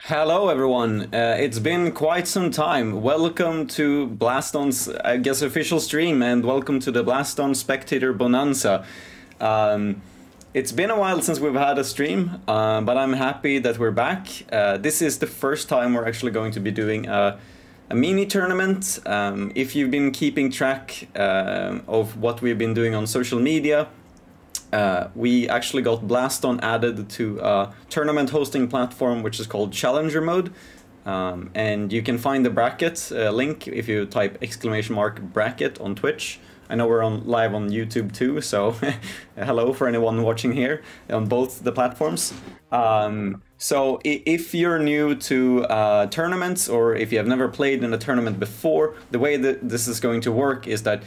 Hello everyone, it's been quite some time. Welcome to Blaston's, I guess, official stream, and welcome to the Blaston Spectator Bonanza. It's been a while since we've had a stream, but I'm happy that we're back. This is the first time we're actually going to be doing a mini tournament. If you've been keeping track of what we've been doing on social media, we actually got Blaston added to a tournament hosting platform which is called Challenger Mode, and you can find the bracket link if you type !bracket on Twitch. I know we're live on YouTube too, so hello for anyone watching here on both the platforms. So if you're new to tournaments, or if you have never played in a tournament before, the way that this is going to work is that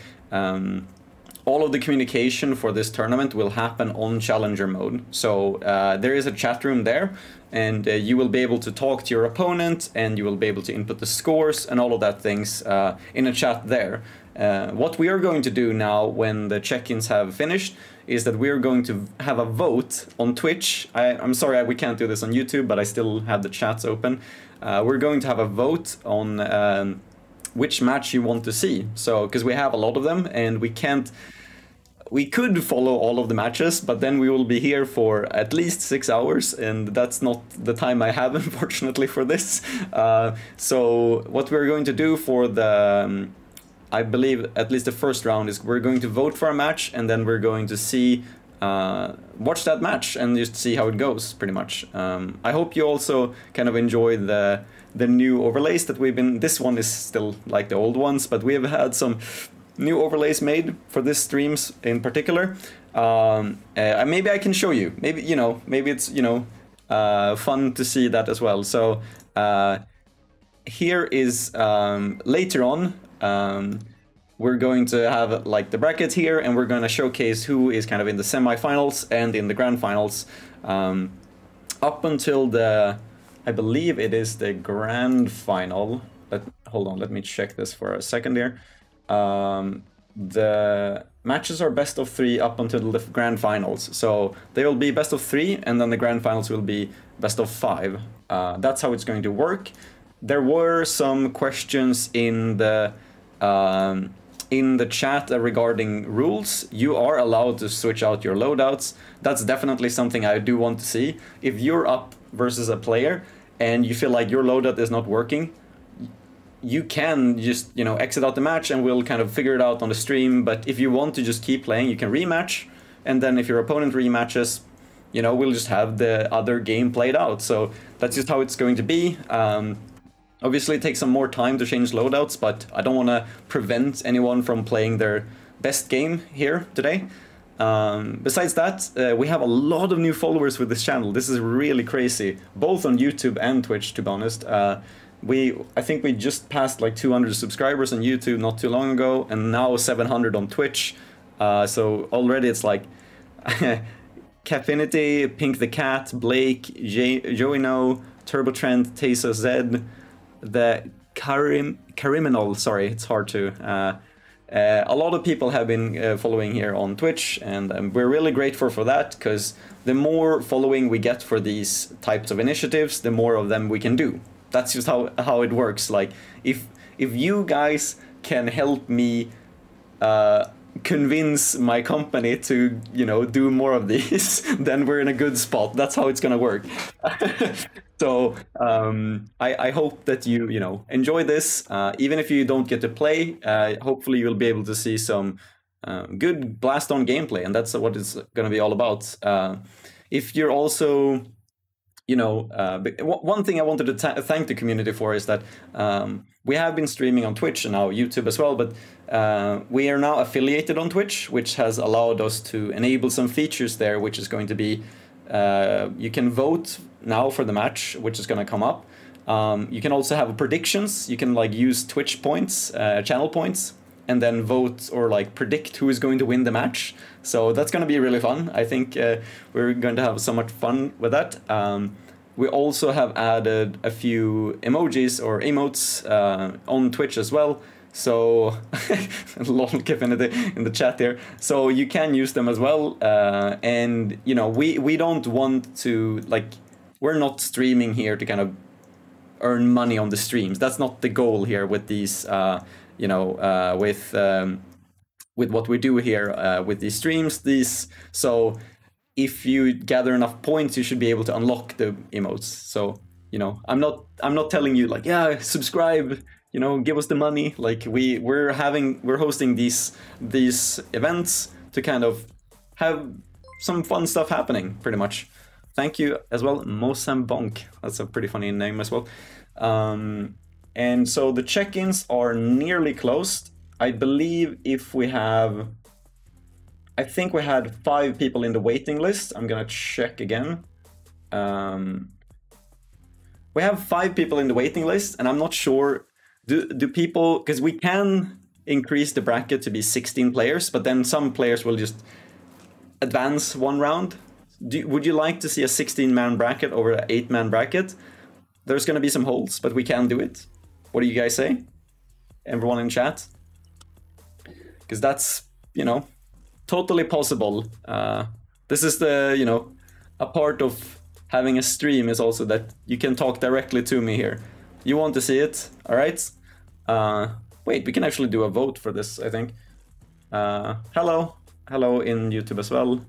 all of the communication for this tournament will happen on Challenger Mode. So there is a chat room there, and you will be able to talk to your opponent, and you will be able to input the scores and all of that things in a chat there. What we are going to do now when the check-ins have finished is that we are going to have a vote on Twitch. I'm sorry we can't do this on YouTube, but I still have the chats open. We're going to have a vote on which match you want to see. So, because we have a lot of them, and we could follow all of the matches, but then we will be here for at least 6 hours, and that's not the time I have, unfortunately, for this. So what we're going to do for the, I believe, at least the first round, is we're going to vote for a match, and then we're going to see, watch that match and just see how it goes, pretty much. I hope you also kind of enjoy the new overlays that we've been, this one is still like the old ones, but we have had some new overlays made for this streams in particular. Maybe I can show you. Maybe, you know, maybe it's, you know, fun to see that as well. So here is later on, we're going to have like the bracket here, and we're going to showcase who is kind of in the semifinals and in the grand finals up until the, I believe it is the grand final. Hold on, let me check this for a second here. The matches are best of 3 up until the grand finals, so they will be best of 3, and then the grand finals will be best of 5. That's how it's going to work. There were some questions in the chat regarding rules. You are allowed to switch out your loadouts. That's definitely something I do want to see. If you're up versus a player and you feel like your loadout is not working, you can just, you know, exit out the match and we'll kind of figure it out on the stream. But if you want to just keep playing, you can rematch. And then if your opponent rematches, you know, we'll just have the other game played out. So that's just how it's going to be. Obviously, it takes some more time to change loadouts, but I don't want to prevent anyone from playing their best game here today. Besides that, we have a lot of new followers with this channel. This is really crazy, both on YouTube and Twitch, to be honest. I think we just passed like 200 subscribers on YouTube not too long ago, and now 700 on Twitch. So already it's like Cafinity, Pink the Cat, Blake, Joey No, Turbo Trent, Tesa Z, the Cariminal, sorry, it's hard to... a lot of people have been following here on Twitch, and we're really grateful for that, because the more following we get for these types of initiatives, the more of them we can do. That's just how it works. Like, if you guys can help me convince my company to, you know, do more of these, then we're in a good spot. That's how it's gonna work. So I hope that you know, enjoy this. Even if you don't get to play, hopefully you'll be able to see some good Blaston gameplay, and that's what it's gonna be all about. If you're also, you know, one thing I wanted to thank the community for is that we have been streaming on Twitch and now YouTube as well, but we are now affiliated on Twitch, which has allowed us to enable some features there, which is going to be, you can vote now for the match, which is going to come up. You can also have predictions. You can like use Twitch points, channel points, and then vote or like predict who is going to win the match. So that's going to be really fun. I think we're going to have so much fun with that. We also have added a few emojis or emotes on Twitch as well. So, lol, Kefinity in the chat here. So you can use them as well. And, you know, we don't want to, like, we're not streaming here to kind of earn money on the streams. That's not the goal here with these, you know, with what we do here with these streams. So if you gather enough points, you should be able to unlock the emotes. So, you know, I'm not telling you like, yeah, subscribe, you know, give us the money. Like we're hosting these events to kind of have some fun stuff happening, pretty much. Thank you as well, Mosambonk. That's a pretty funny name as well. And so the check-ins are nearly closed. I believe if we have, I think we had 5 people in the waiting list. I'm gonna check again. We have 5 people in the waiting list, and I'm not sure, do people, because we can increase the bracket to be 16 players, but then some players will just advance one round. Would you like to see a 16-man bracket over an 8-man bracket? There's gonna be some holes, but we can do it. What do you guys say? Everyone in chat? Because that's, you know, totally possible. This is the, you know, a part of having a stream is also that you can talk directly to me here. You want to see it, all right? Wait, we can actually do a vote for this, I think. Hello in YouTube as well.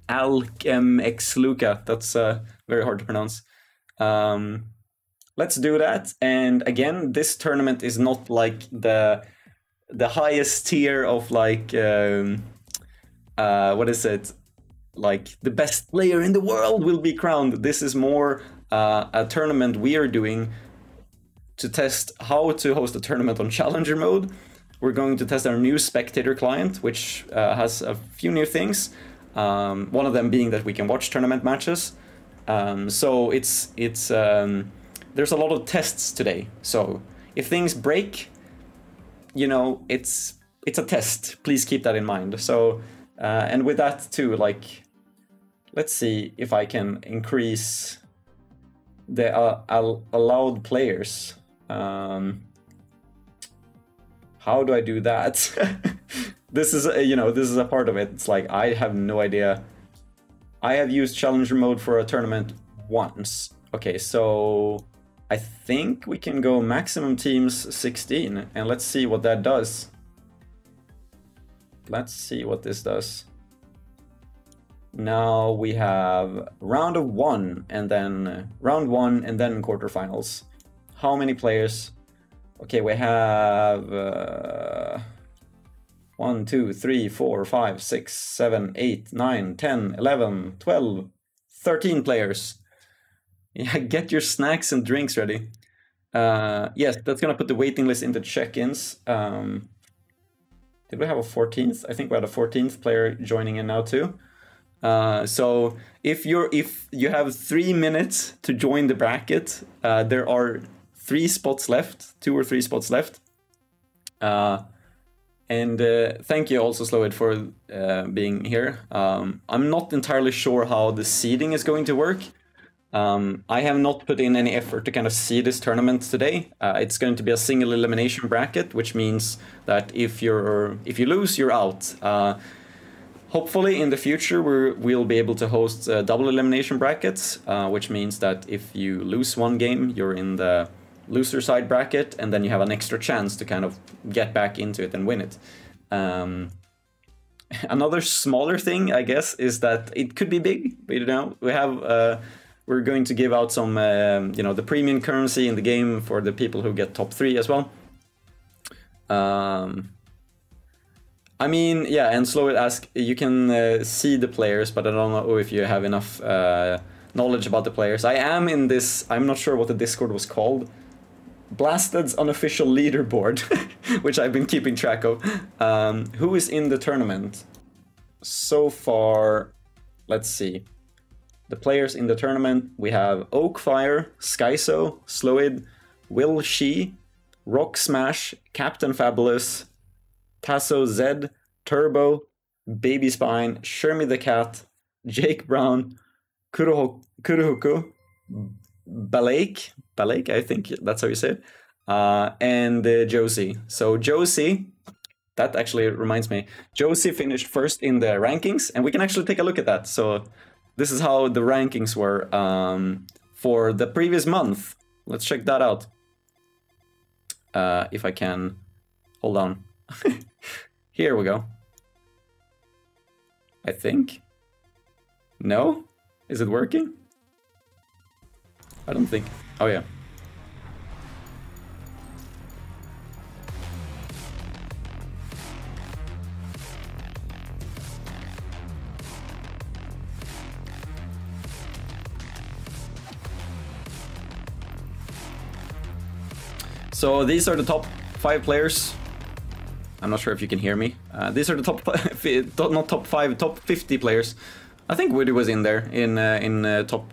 Alchemxluca, that's very hard to pronounce. Let's do that. And again, this tournament is not like the highest tier of like what is it, like the best player in the world will be crowned. This is more a tournament we are doing to test how to host a tournament on challenger mode. We're going to test our new spectator client, which has a few new things, one of them being that we can watch tournament matches. So it's there's a lot of tests today, so if things break, you know, it's a test. Please keep that in mind. So, and with that too, like, let's see if I can increase the allowed players. How do I do that? This is, you know, this is a part of it. It's like, I have no idea. I have used challenger mode for a tournament once. Okay, so I think we can go maximum teams 16, and let's see what that does. Let's see what this does. Now we have round of 1 and then round 1 and then quarterfinals. How many players? Okay, we have 1, 2, 3, 4, 5, 6, 7, 8, 9, 10, 11, 12, 13 players. Yeah, get your snacks and drinks ready. Yes, that's gonna put the waiting list into check-ins. Did we have a 14th? I think we had a 14th player joining in now too. So if you have 3 minutes to join the bracket, there are 3 spots left, 2 or 3 spots left. And thank you also, Slowit, for being here. I'm not entirely sure how the seeding is going to work. I have not put in any effort to kind of see this tournament today. It's going to be a single elimination bracket, which means that if you lose, you're out. Hopefully in the future we'll be able to host double elimination brackets, which means that if you lose one game, you're in the loser side bracket, and then you have an extra chance to kind of get back into it and win it. Another smaller thing, I guess, is that it could be big. You know, we're going to give out some, you know, the premium currency in the game for the people who get top 3 as well. I mean, yeah, and Slowit ask, you can see the players, but I don't know if you have enough knowledge about the players. I am in this, I'm not sure what the Discord was called, Blasted's unofficial leaderboard, which I've been keeping track of. Who is in the tournament? So far, let's see. The players in the tournament, we have Oakfire, Skyso, Slowid, Will She, Rock Smash, Captain Fabulous, Tasso Zed, Turbo, Baby Spine, Shermie the Cat, Jake Brown, Kuruhoku, Balake, I think that's how you say it, and Josie. So Josie, that actually reminds me, Josie finished first in the rankings, and we can actually take a look at that. So this is how the rankings were for the previous month. let's check that out. If I can, hold on. Here we go. I think. No? Is it working? I don't think. Oh yeah. So these are the top 5 players. I'm not sure if you can hear me. These are the top, not top 5, top 50 players. I think Woody was in there in top.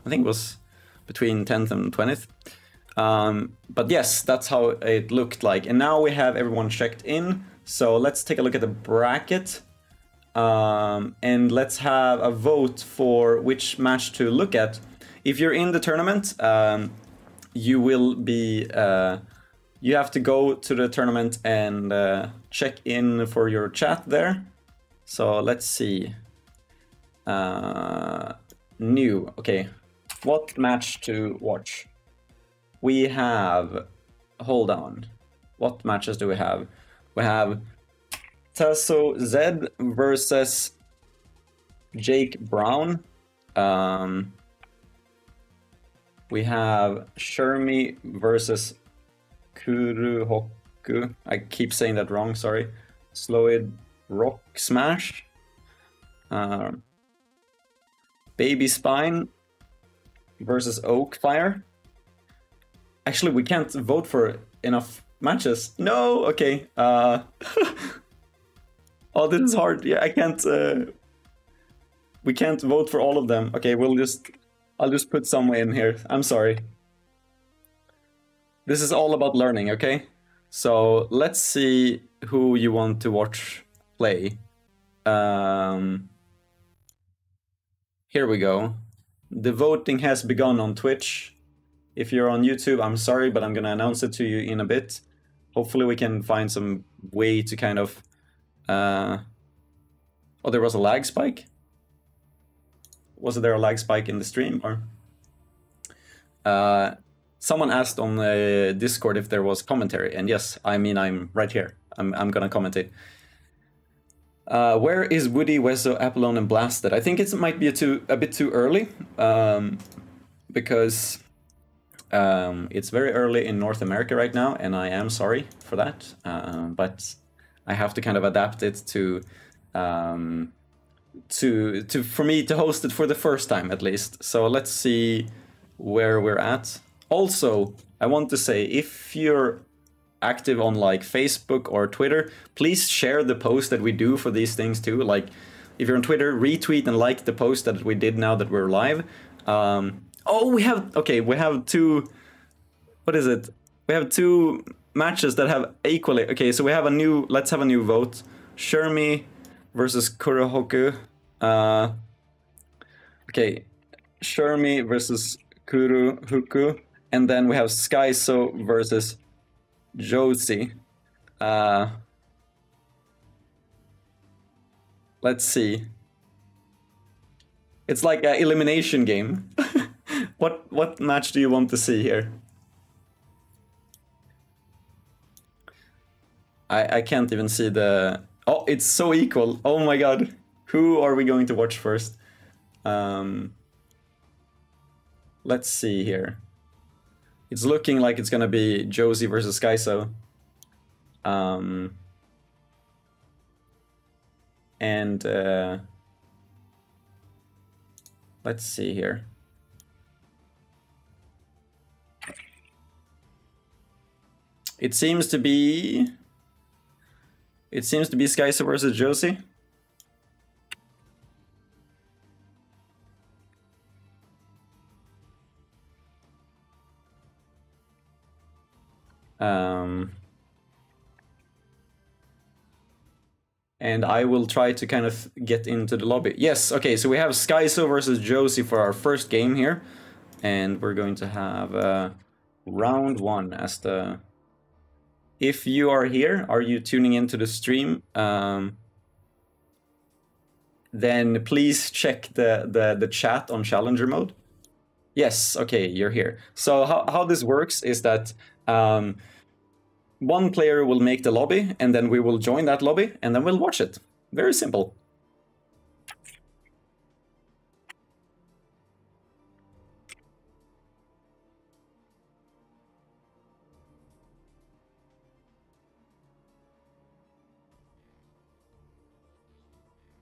I think it was between 10th and 20th. But yes, that's how it looked like. And now we have everyone checked in. So let's take a look at the bracket. And let's have a vote for which match to look at. If you're in the tournament, you will be... you have to go to the tournament and check in for your chat there. So let's see. New. Okay. What match to watch? We have... Hold on. What matches do we have? We have Tasso Z versus Jake Brown. We have Shermie versus Kuruhoku. I keep saying that wrong, sorry. Slowid Rock Smash. Baby Spine versus Oakfire. Actually, we can't vote for enough matches. No, okay. Oh, this is hard. Yeah, I can't. We can't vote for all of them. Okay, I'll just put some in here. I'm sorry. This is all about learning, okay? So let's see who you want to watch play. Here we go. The voting has begun on Twitch. If you're on YouTube, I'm sorry, but I'm gonna announce it to you in a bit. Hopefully we can find some way to kind of... Oh, there was a lag spike? Was there a lag spike in the stream, or? Someone asked on the Discord if there was commentary, and yes, I mean, I'm right here. I'm gonna commentate. Where is Woody, Wezo, Apollon, and Blasted? I think it might be a bit too early, because it's very early in North America right now, and I am sorry for that. But I have to kind of adapt it to for me to host it for the first time at least. So let's see where we're at. Also, I want to say, if you're active on like Facebook or Twitter, please share the post that we do for these things too. Like, if you're on Twitter, retweet and like the post that we did now that we're live. Oh, we have two. What is it? We have two matches that have equally. Okay, so we have a new. Let's have a new vote. Shermie versus Kurohoku. Okay, Shermie versus Kurohoku, and then we have Skyso versus Josie. Let's see. It's like an elimination game. What match do you want to see here? I can't even see the... Oh, it's so equal. Oh my god. Who are we going to watch first? Let's see here. It's looking like it's gonna be Josie versus Skyso. Let's see here. It seems to be Skyso versus Josie. And I will try to kind of get into the lobby. Yes, okay, so we have Skyso versus Josie for our first game here. And we're going to have round one as the... If you are here, are you tuning into the stream? Then please check the chat on Challenger mode. Yes, okay, you're here. So how this works is that one player will make the lobby, and then we will join that lobby, and then we'll watch it. Very simple.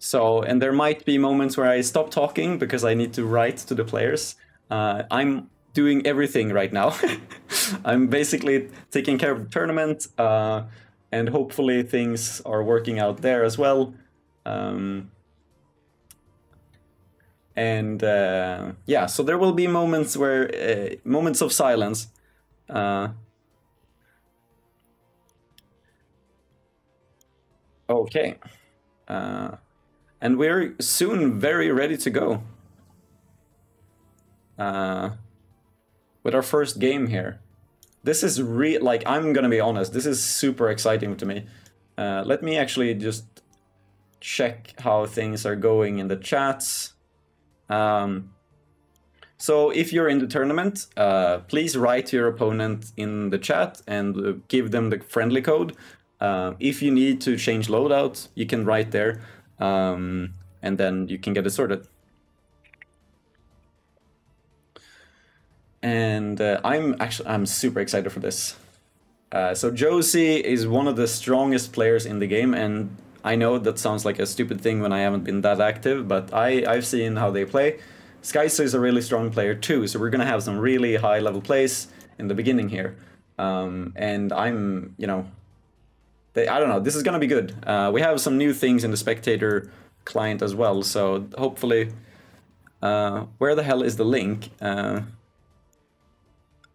So, and there might be moments where I stop talking because I need to write to the players. I'm doing everything right now. I'm basically taking care of the tournament, and hopefully things are working out there as well. And yeah, so there will be moments where moments of silence. Okay. And we're soon very ready to go with our first game here. This is like, I'm gonna be honest, this is super exciting to me. Let me actually just check how things are going in the chats. So if you're in the tournament, please write to your opponent in the chat and give them the friendly code. If you need to change loadout, you can write there, and then you can get it sorted. And I'm super excited for this. So Josie is one of the strongest players in the game, and I know that sounds like a stupid thing when I haven't been that active, but I've seen how they play. Skyso is a really strong player too, so we're gonna have some really high level plays in the beginning here. And I'm, you know, I don't know, this is gonna be good. We have some new things in the spectator client as well, so hopefully, where the hell is the link?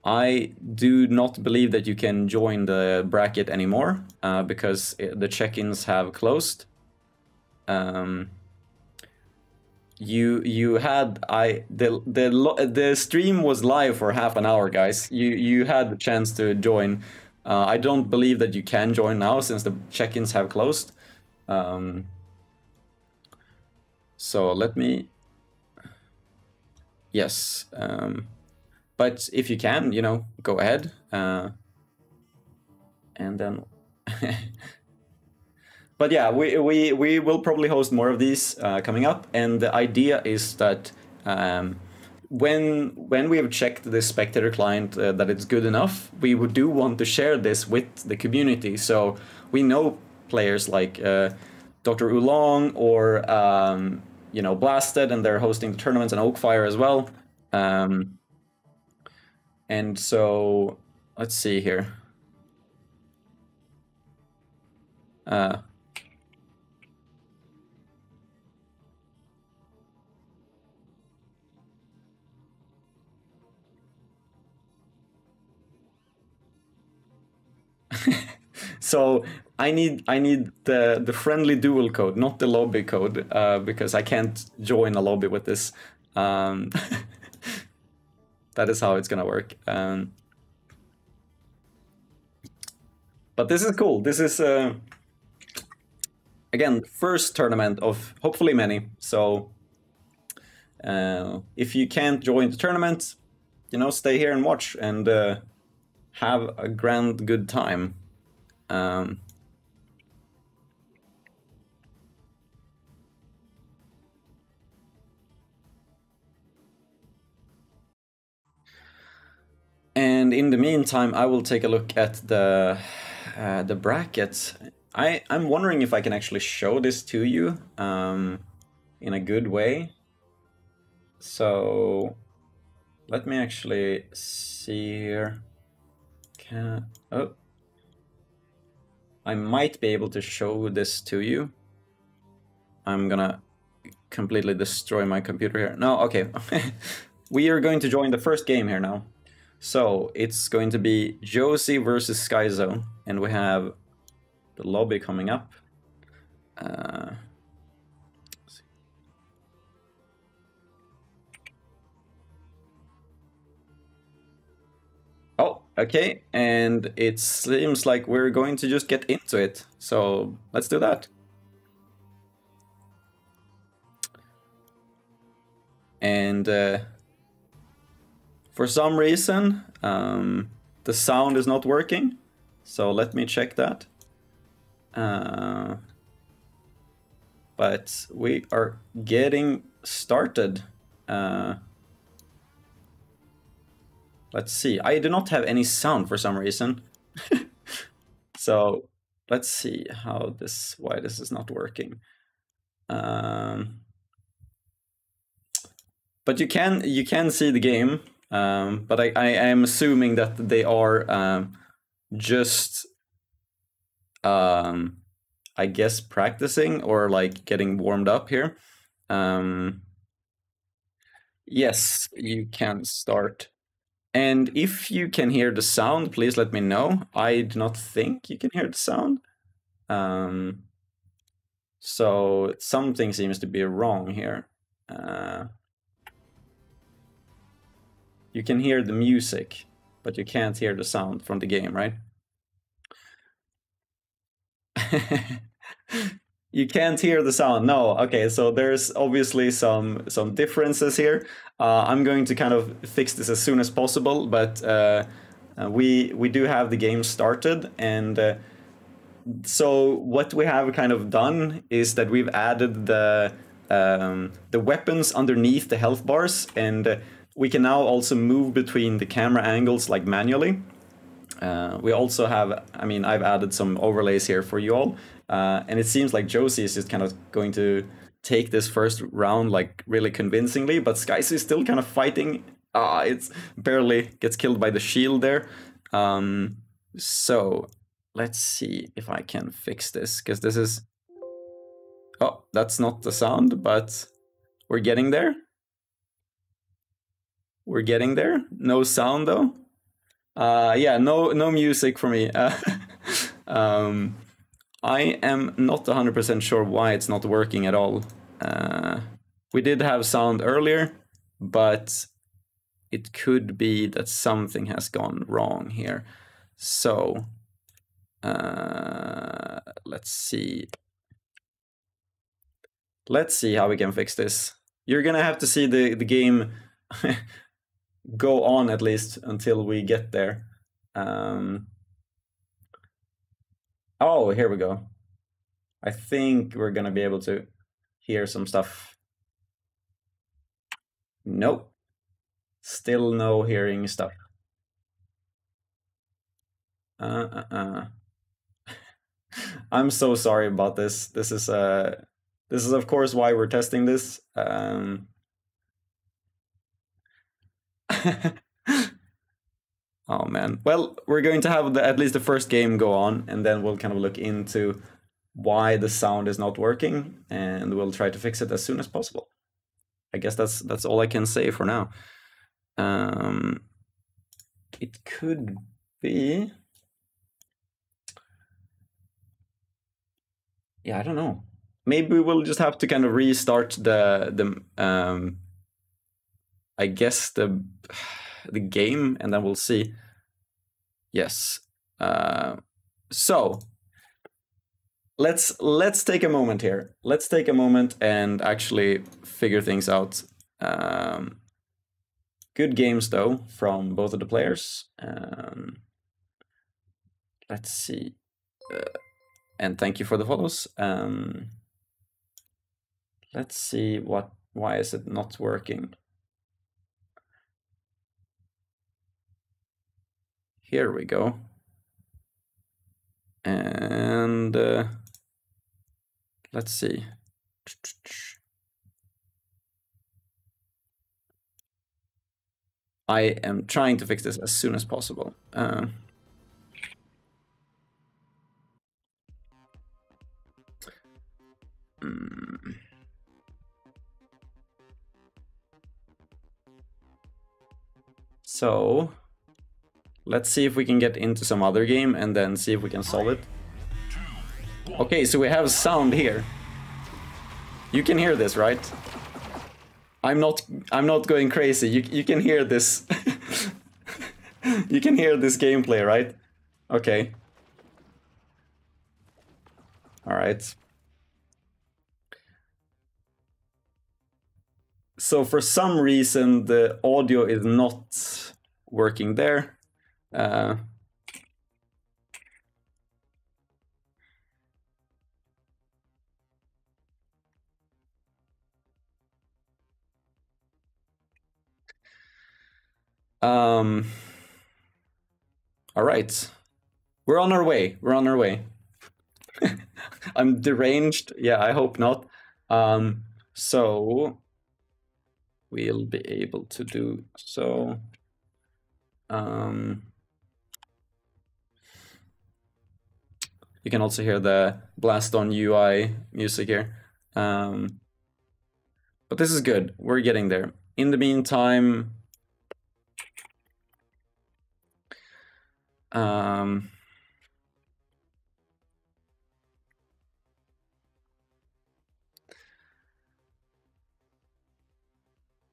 I do not believe that you can join the bracket anymore because the check-ins have closed. You had the stream was live for half an hour, guys. You had the chance to join. I don't believe that you can join now since the check-ins have closed. So let me. Yes. But if you can, you know, go ahead. And then. But yeah, we will probably host more of these coming up, and the idea is that when we have checked the spectator client that it's good enough, we do want to share this with the community. So we know players like Dr. Oolong or you know, Blasted, and they're hosting the tournaments, and Oakfire as well. And so let's see here. So I need the friendly duel code, not the lobby code, because I can't join a lobby with this. That is how it's gonna work. But this is cool. This is again, first tournament of hopefully many. So if you can't join the tournament, you know, stay here and watch and have a grand good time. And in the meantime, I will take a look at the brackets. I'm wondering if I can actually show this to you in a good way. So let me actually see here. Oh, I might be able to show this to you. I'm gonna completely destroy my computer here. No, okay. We are going to join the first game here now. So it's going to be Josie versus Skyzo, and we have the lobby coming up. Oh, okay, and it seems like we're going to just get into it. So let's do that. And For some reason, the sound is not working. So let me check that. But we are getting started. Let's see. I do not have any sound for some reason. So let's see why this is not working. But you can see the game. But I am assuming that they are just I guess practicing or like getting warmed up here. Yes, you can start. And if you can hear the sound, please let me know. I do not think you can hear the sound. So something seems to be wrong here. You can hear the music, but you can't hear the sound from the game, right? You can't hear the sound. No. Okay, so there's obviously some differences here. I'm going to kind of fix this as soon as possible, but we do have the game started, and so what we have kind of done is that we've added the weapons underneath the health bars, and we can now also move between the camera angles like manually. We also have, I mean, I've added some overlays here for you all, and it seems like Josie is just kind of going to take this first round like really convincingly, but Skysu is still kind of fighting. It's barely gets killed by the shield there. So let's see if I can fix this, because this is... Oh, that's not the sound, but we're getting there. We're getting there. No sound though. Yeah, no music for me. I am not 100% sure why it's not working at all. We did have sound earlier, but it could be that something has gone wrong here. So let's see. Let's see how we can fix this. You're gonna have to see the game go on at least until we get there. Oh, here we go. I think we're gonna be able to hear some stuff. Nope. Still no hearing stuff. I'm so sorry about this. This is of course why we're testing this. Oh man. Well, we're going to have at least the first game go on, and then we'll kind of look into why the sound is not working, and we'll try to fix it as soon as possible. I guess that's all I can say for now. It could be... Yeah, I don't know. Maybe we'll just have to kind of restart the I guess the game, and then we'll see. Yes. So let's take a moment here. Let's take a moment and actually figure things out. Good games though from both of the players. Let's see. And thank you for the follows. Let's see why is it not working? Here we go. And let's see. I am trying to fix this as soon as possible. So let's see if we can get into some other game and then see if we can solve it. Okay, so we have sound here. You can hear this, right? I'm not going crazy. You can hear this. You can hear this gameplay, right? Okay. All right. So for some reason the audio is not working there. All right, we're on our way. We're on our way. I'm deranged. Yeah, I hope not. So we'll be able to do so. You can also hear the Blaston UI music here. But this is good. We're getting there. In the meantime,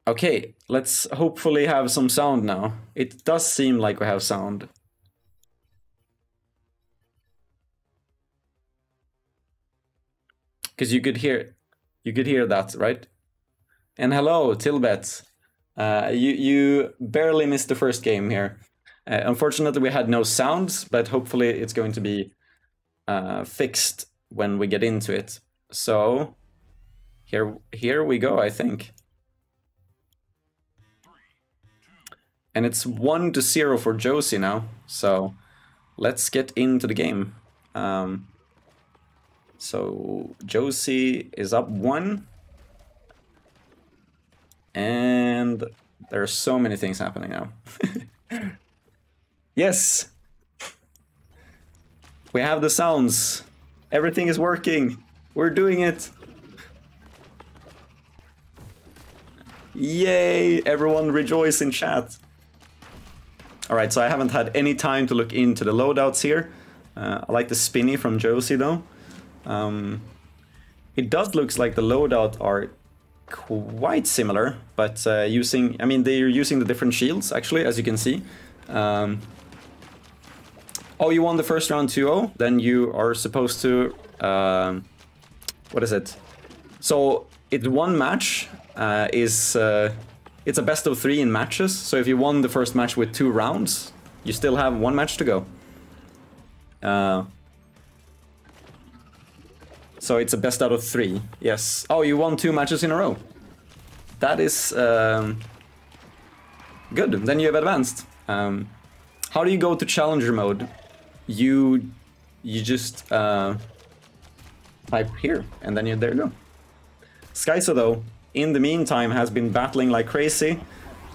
okay, let's hopefully have some sound now. It does seem like we have sound. Because you could hear that, right? And hello, Tilbet. You barely missed the first game here. Unfortunately, we had no sounds, but hopefully it's going to be fixed when we get into it. So here we go, I think. And it's 1-0 for Josie now. So let's get into the game. So Josie is up 1. And there are so many things happening now. Yes! We have the sounds. Everything is working. We're doing it. Yay! Everyone rejoice in chat. Alright, so I haven't had any time to look into the loadouts here. I like the spinny from Josie though. It does look like the loadout are quite similar, but they're using the different shields actually, as you can see. Oh, you won the first round 2-0, then you are supposed to what is it? So it's one match it's a best of 3 in matches, so if you won the first match with 2 rounds, you still have 1 match to go. So it's a best out of 3, yes. Oh, you won 2 matches in a row. That is good, then you have advanced. How do you go to challenger mode? You just type here, and then there you go. Skyso though, in the meantime, has been battling like crazy.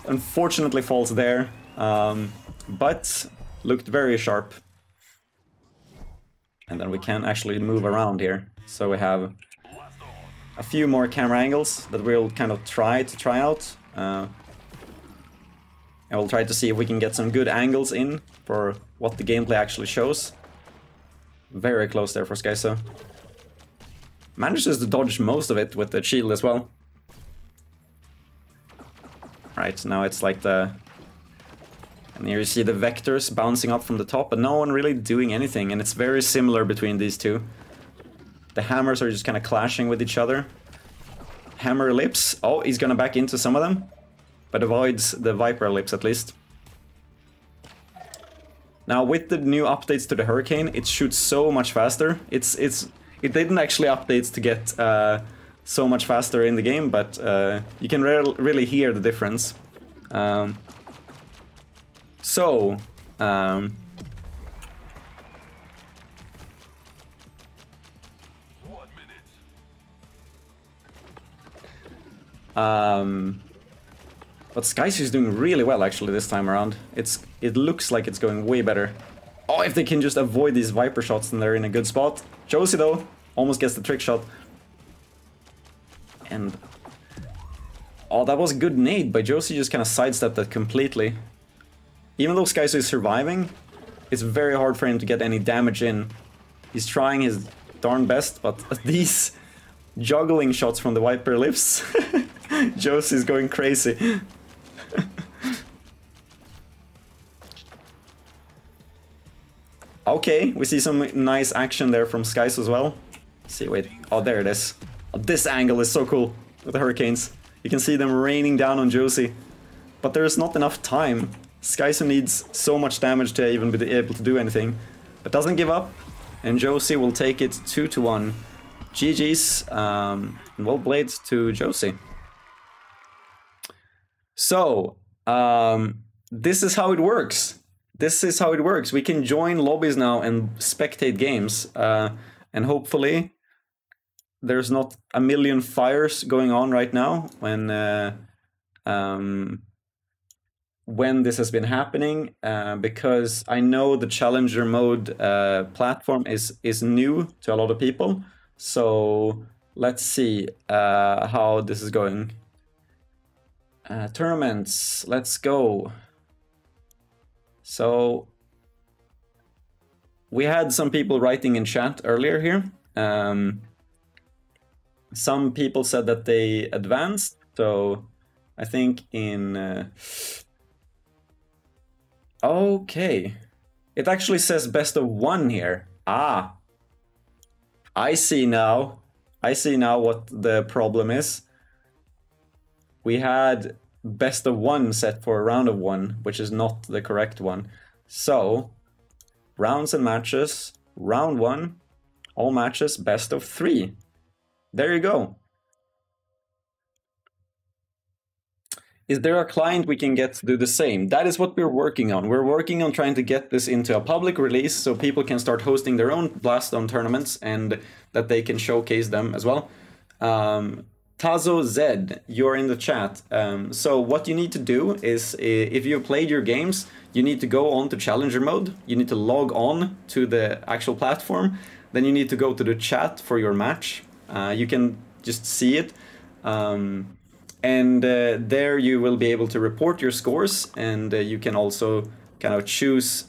Unfortunately falls there, but looked very sharp. And then we can actually move around here. So we have a few more camera angles that we'll kind of try out. And we'll try to see if we can get some good angles in for what the gameplay actually shows. Very close there for Skyso. Manages to dodge most of it with the shield as well. Right, now it's like and here you see the vectors bouncing up from the top, but no one really doing anything, and it's very similar between these two. The hammers are just kind of clashing with each other. Hammer lips, oh, he's gonna back into some of them, but avoids the Viper lips at least. Now with the new updates to the Hurricane, it shoots so much faster. It didn't actually update to get so much faster in the game, but you can really hear the difference. But Skysu is doing really well actually this time around. It looks like it's going way better. Oh, if they can just avoid these Viper shots, then they're in a good spot. Josie though almost gets the trick shot. And oh, that was a good nade, but Josie just kind of sidestepped that completely. Even though Skysu is surviving, it's very hard for him to get any damage in. He's trying his darn best, but these juggling shots from the Viper lips, Josie's going crazy. Okay, we see some nice action there from Skysu as well. Let's see, wait, oh there it is. Oh, this angle is so cool with the Hurricanes. You can see them raining down on Josie. But there's not enough time. Skyso needs so much damage to even be able to do anything. But doesn't give up. And Josie will take it 2-1. GG's. Well played to Josie. So, this is how it works. This is how it works. We can join lobbies now and spectate games. And hopefully there's not a million fires going on right now when this has been happening, because I know the Challenger mode platform is new to a lot of people. So let's see how this is going. Tournaments, let's go. So we had some people writing in chat earlier here. Some people said that they advanced, so I think in... Okay. It actually says best of 1 here. Ah. I see now. I see now what the problem is. We had best of 1 set for a round of 1, which is not the correct one. So, rounds and matches, round 1, all matches, best of 3. There you go. Is there a client we can get to do the same? That is what we're working on. We're working on trying to get this into a public release so people can start hosting their own Blaston tournaments and that they can showcase them as well. Tazo Z, you're in the chat. So what you need to do is, if you've played your games, you need to go on to Challenger mode. You need to log on to the actual platform. Then you need to go to the chat for your match. You can just see it. And there you will be able to report your scores, and you can also kind of choose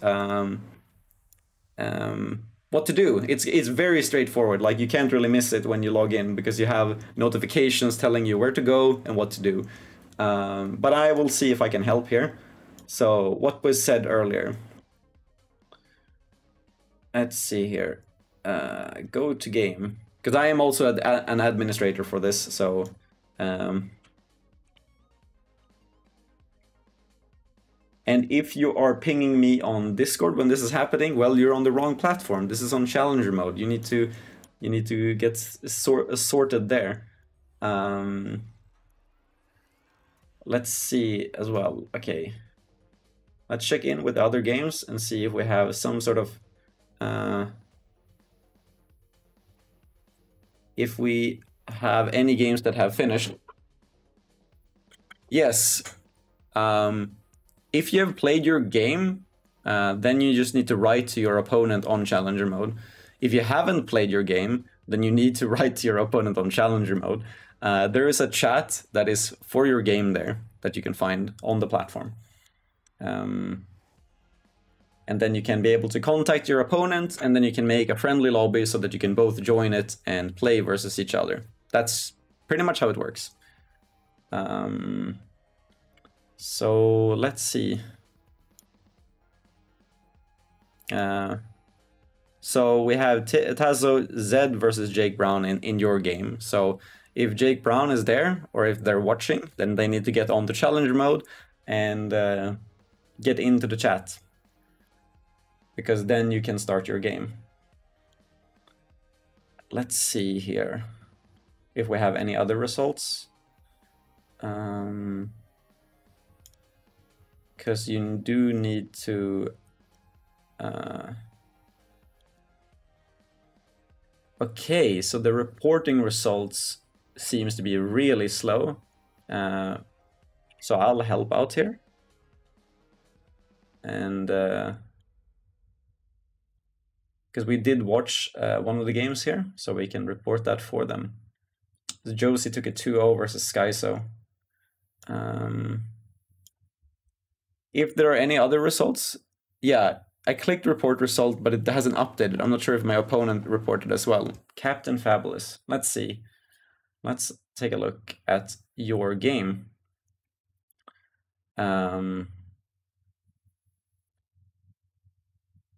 what to do. It's very straightforward. Like, you can't really miss it when you log in because you have notifications telling you where to go and what to do. But I will see if I can help here. So what was said earlier? Let's see here. Go to game, because I am also an administrator for this. So. And if you are pinging me on Discord when this is happening, well, you're on the wrong platform. This is on Challenger mode. You need to get sorted there. Let's see as well. Okay, let's check in with other games and see if we have some sort of if we have any games that have finished. Yes. If you have played your game, then you just need to write to your opponent on Challenger mode. If you haven't played your game, then you need to write to your opponent on Challenger mode. There is a chat that is for your game there that you can find on the platform. And then you can be able to contact your opponent, and then you can make a friendly lobby so that you can both join it and play versus each other. That's pretty much how it works. So let's see. So we have Tazo Z versus Jake Brown in your game. So if Jake Brown is there, or if they're watching, then they need to get on to Challenger mode and get into the chat, because then you can start your game. Let's see here if we have any other results. Because you do need to... Okay, so the reporting results seems to be really slow. So I'll help out here. And... because we did watch one of the games here, so we can report that for them. Josie took a 2-0 versus Skyso. If there are any other results, yeah, I clicked report result, but it hasn't updated. I'm not sure if my opponent reported as well. Captain Fabulous. Let's see. Let's take a look at your game.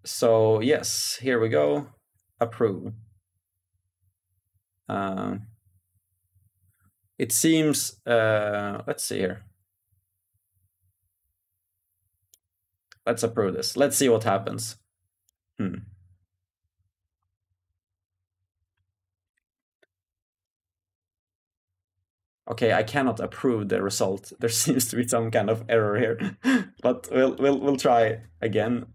So yes, here we go. Approve. it seems, let's see here. Let's approve this. Let's see what happens. Okay, I cannot approve the result. There seems to be some kind of error here, but we'll try again.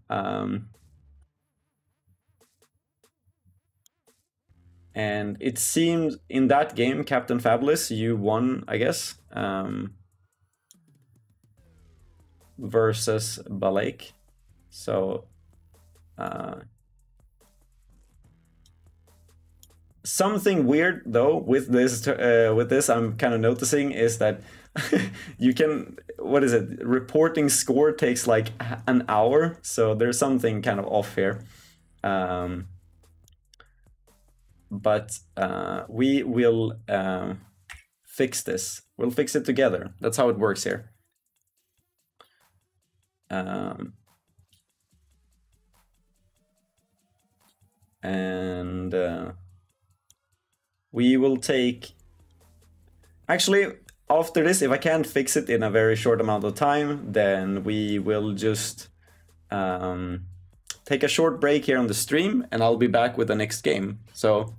And it seems in that game, Captain Fabulous, you won, I guess, versus Balake. So something weird though with this I'm kind of noticing is that you can, what is it, reporting score takes like an hour, so there's something kind of off here. But we will fix this. We'll fix it together. That's how it works here. And we will take... Actually, after this, if I can't fix it in a very short amount of time, then we will just take a short break here on the stream, and I'll be back with the next game. So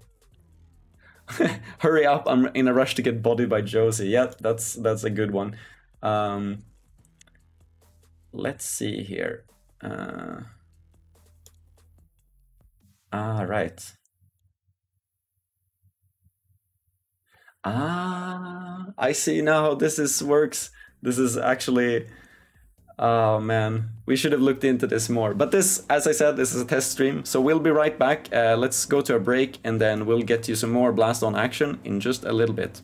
hurry up, I'm in a rush to get bodied by Josie. Yeah, that's a good one. Let's see here. Right. I see now how this works. This is actually... Oh man, we should have looked into this more. But this, as I said, this is a test stream, so we'll be right back. Let's go to a break, and then we'll get you some more Blast On action in just a little bit.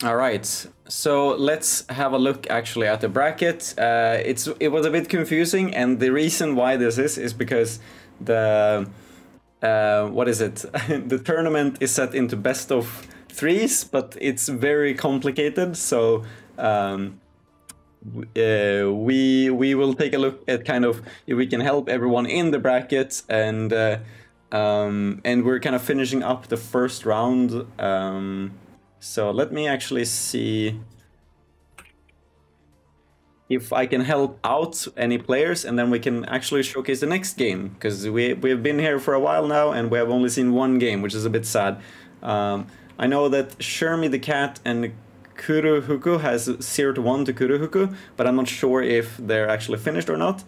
All right, so let's have a look actually at the bracket. It was a bit confusing, and the reason why this is because the what is it? The tournament is set into best of threes, but it's very complicated. So we will take a look at kind of if we can help everyone in the bracket, and we're kind of finishing up the first round. So let me actually see if I can help out any players, and then we can actually showcase the next game, because we've been here for a while now and we have only seen one game, which is a bit sad. I know that Shermie the Cat and Kuruhuku has 0-1 to Kuruhuku, but I'm not sure if they're actually finished or not.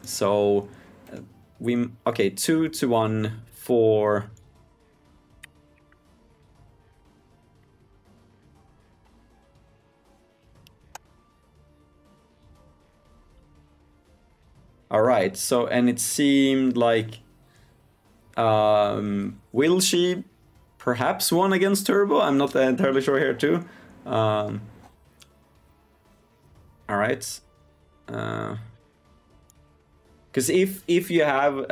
So okay, 2-1 for... All right, so, and it seemed like will she perhaps won against Turbo? I'm not entirely sure here too. All right, because if you have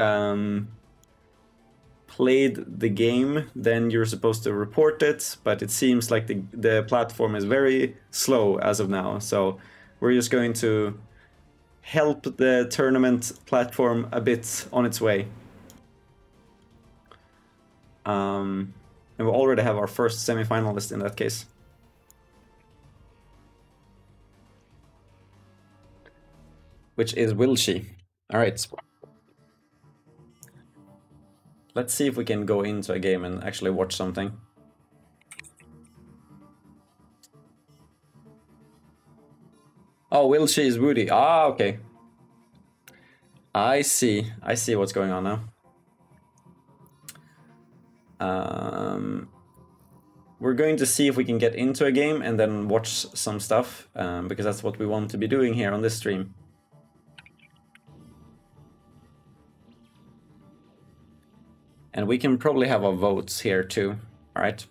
played the game, then you're supposed to report it, but it seems like the platform is very slow as of now, so we're just going to help the tournament platform a bit on its way. And we already have our first semi-finalist in that case. Which is Wilshi. All right. Let's see if we can go into a game and actually watch something. Oh, Wilshi is Woody. Ah, okay. I see what's going on now. We're going to see if we can get into a game and then watch some stuff, because that's what we want to be doing here on this stream. And we can probably have our votes here too, all right?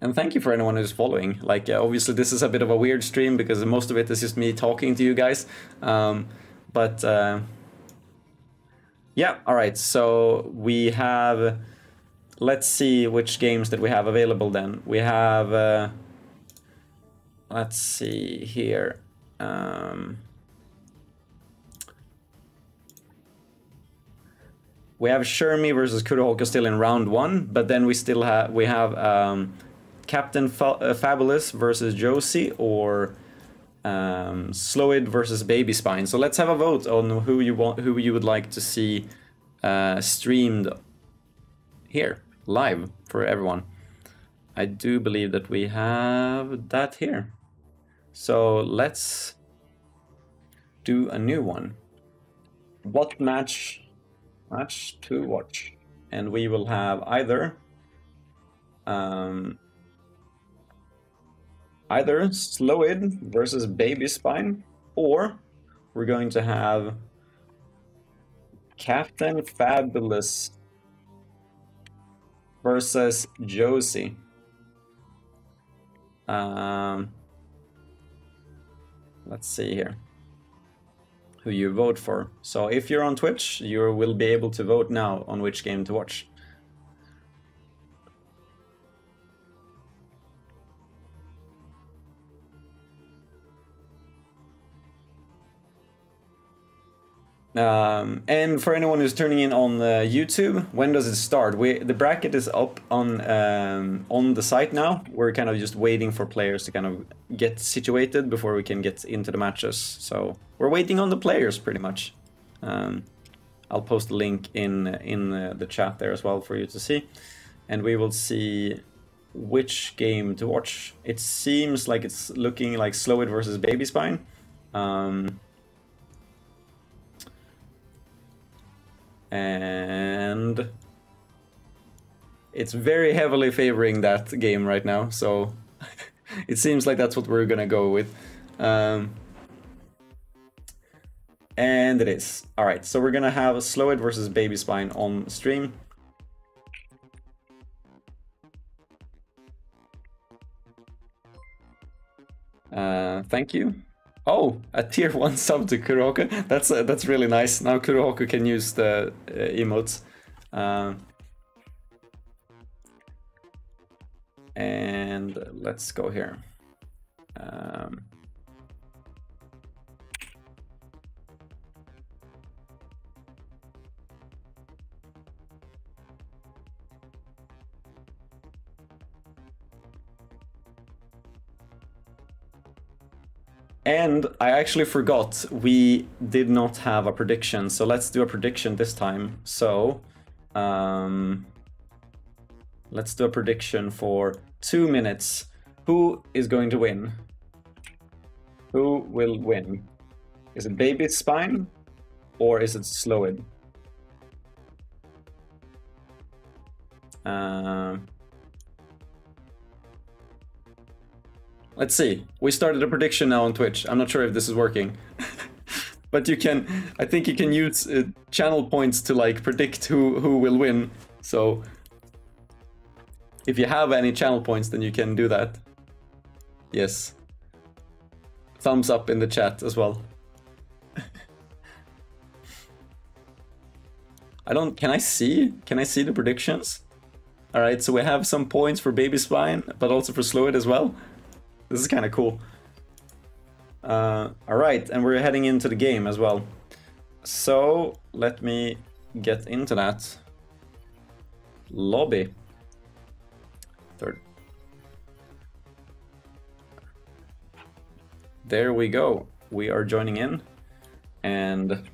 And thank you for anyone who's following. Like, obviously this is a bit of a weird stream because most of it is just me talking to you guys. Yeah, all right, so we have, let's see which games that we have available then. We have, let's see here. We have Shermie versus Kuruhoka still in round 1, but then we still have, Captain Fabulous versus Josie, or Slowid versus Baby Spine. So let's have a vote on who you would like to see streamed here live for everyone. I do believe that we have that here. So let's do a new one. What match to watch? And we will have either Slowid versus Baby Spine, or we're going to have Captain Fabulous versus Josie. Let's see here who you vote for. So if you're on Twitch, you will be able to vote now on which game to watch. And for anyone who's turning in on YouTube, when does it start? The bracket is up on the site now. We're kind of just waiting for players to kind of get situated before we can get into the matches. So we're waiting on the players pretty much. I'll post a link in the chat there as well for you to see, and we will see which game to watch. It seems like it's looking like Slowid versus Baby Spine. And it's very heavily favoring that game right now, so it seems like that's what we're gonna go with. And it is. Alright, so we're gonna have Slowid versus Baby Spine on stream. Thank you. Oh, a tier 1 sub to Kurohoku. That's really nice. Now Kurohoku can use the emotes. And let's go here. And I actually forgot, we did not have a prediction, so let's do a prediction this time. So, let's do a prediction for 2 minutes. Who is going to win? Who will win? Is it Baby Spine or is it Slowid? Let's see. We started a prediction now on Twitch. I'm not sure if this is working. But you can, I think you can use channel points to like predict who will win. So if you have any channel points, then you can do that. Yes. Thumbs up in the chat as well. Can I see the predictions? All right, so we have some points for Baby Spine, but also for Slowid as well. This is kind of cool. All right, and we're heading into the game as well. So let me get into that. Lobby. Third. There we go. We are joining in, and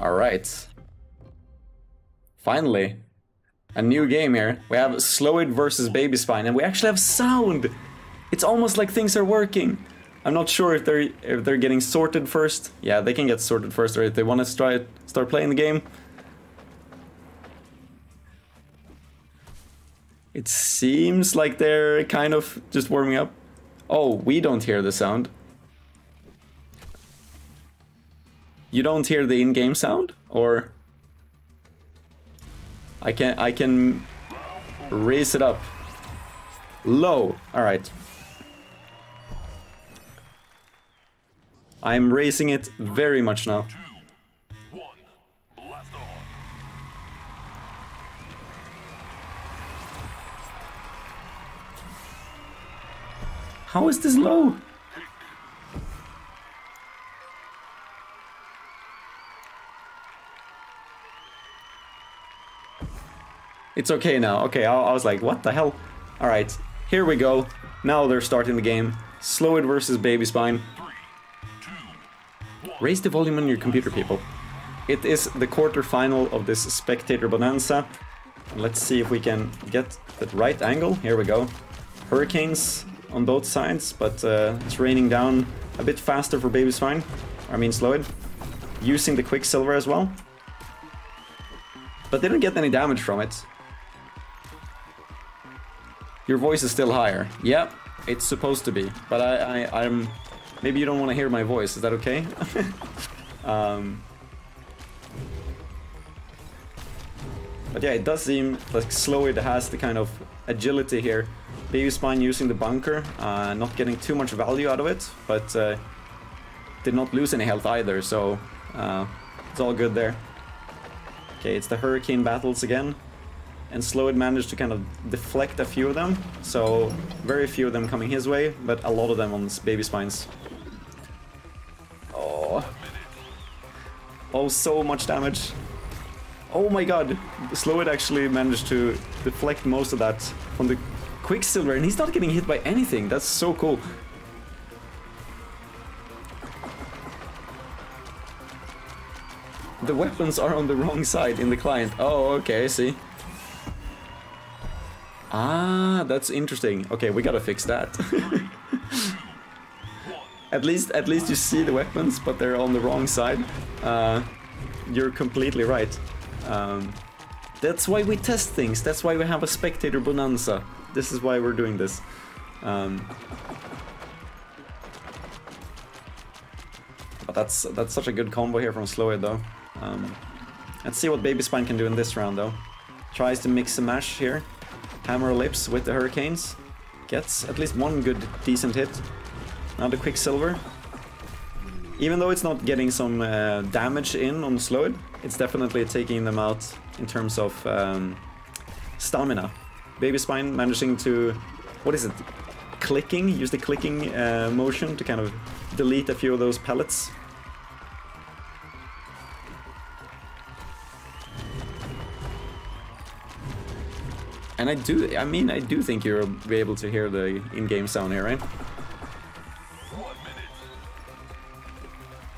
all right. Finally, a new game here. We have Slowid versus Baby Spine, and we actually have sound. It's almost like things are working. I'm not sure if they're getting sorted first. Yeah, they can get sorted first, or if they want to start playing the game. It seems like they're kind of just warming up. Oh, we don't hear the sound. You don't hear the in-game sound, or I can raise it up. Low. All right. I'm raising it very much now. How is this low? It's okay now. Okay, I was like, what the hell? All right, here we go. Now they're starting the game. Slowid versus Baby Spine. Raise the volume on your computer, people. It is the quarterfinal of this Spectator Bonanza. Let's see if we can get the right angle. Here we go. Hurricanes on both sides, but it's raining down a bit faster for Baby Spine. I mean Slowid. Using the Quicksilver as well. But they didn't get any damage from it. Your voice is still higher. Yep, it's supposed to be. But I'm... Maybe you don't want to hear my voice. Is that okay? But yeah, it does seem like Slowid has the kind of agility here. Baby Spine using the bunker, not getting too much value out of it, but did not lose any health either, so it's all good there. Okay, it's the Hurricane battles again. And Slowid managed to kind of deflect a few of them, so very few of them coming his way, but a lot of them on Baby Spines. Oh. Oh, so much damage. Oh my god, Slowid actually managed to deflect most of that from the Quicksilver, and he's not getting hit by anything. That's so cool. The weapons are on the wrong side in the client. Oh, okay, I see. Ah, that's interesting. Okay, we gotta fix that. At least you see the weapons, but they're on the wrong side. You're completely right. That's why we test things. That's why we have a Spectator Bonanza. This is why we're doing this. But that's such a good combo here from Sloid though. Let's see what Baby Spine can do in this round though. Tries to mix and match here. Hammer Lips with the Hurricanes. Gets at least one good decent hit. Now the Quicksilver. Even though it's not getting some damage in on Sloid, it's definitely taking them out in terms of stamina. Baby Spine managing to, what is it, clicking? Use the clicking motion to kind of delete a few of those pellets. And I do think you'll be able to hear the in-game sound here, right?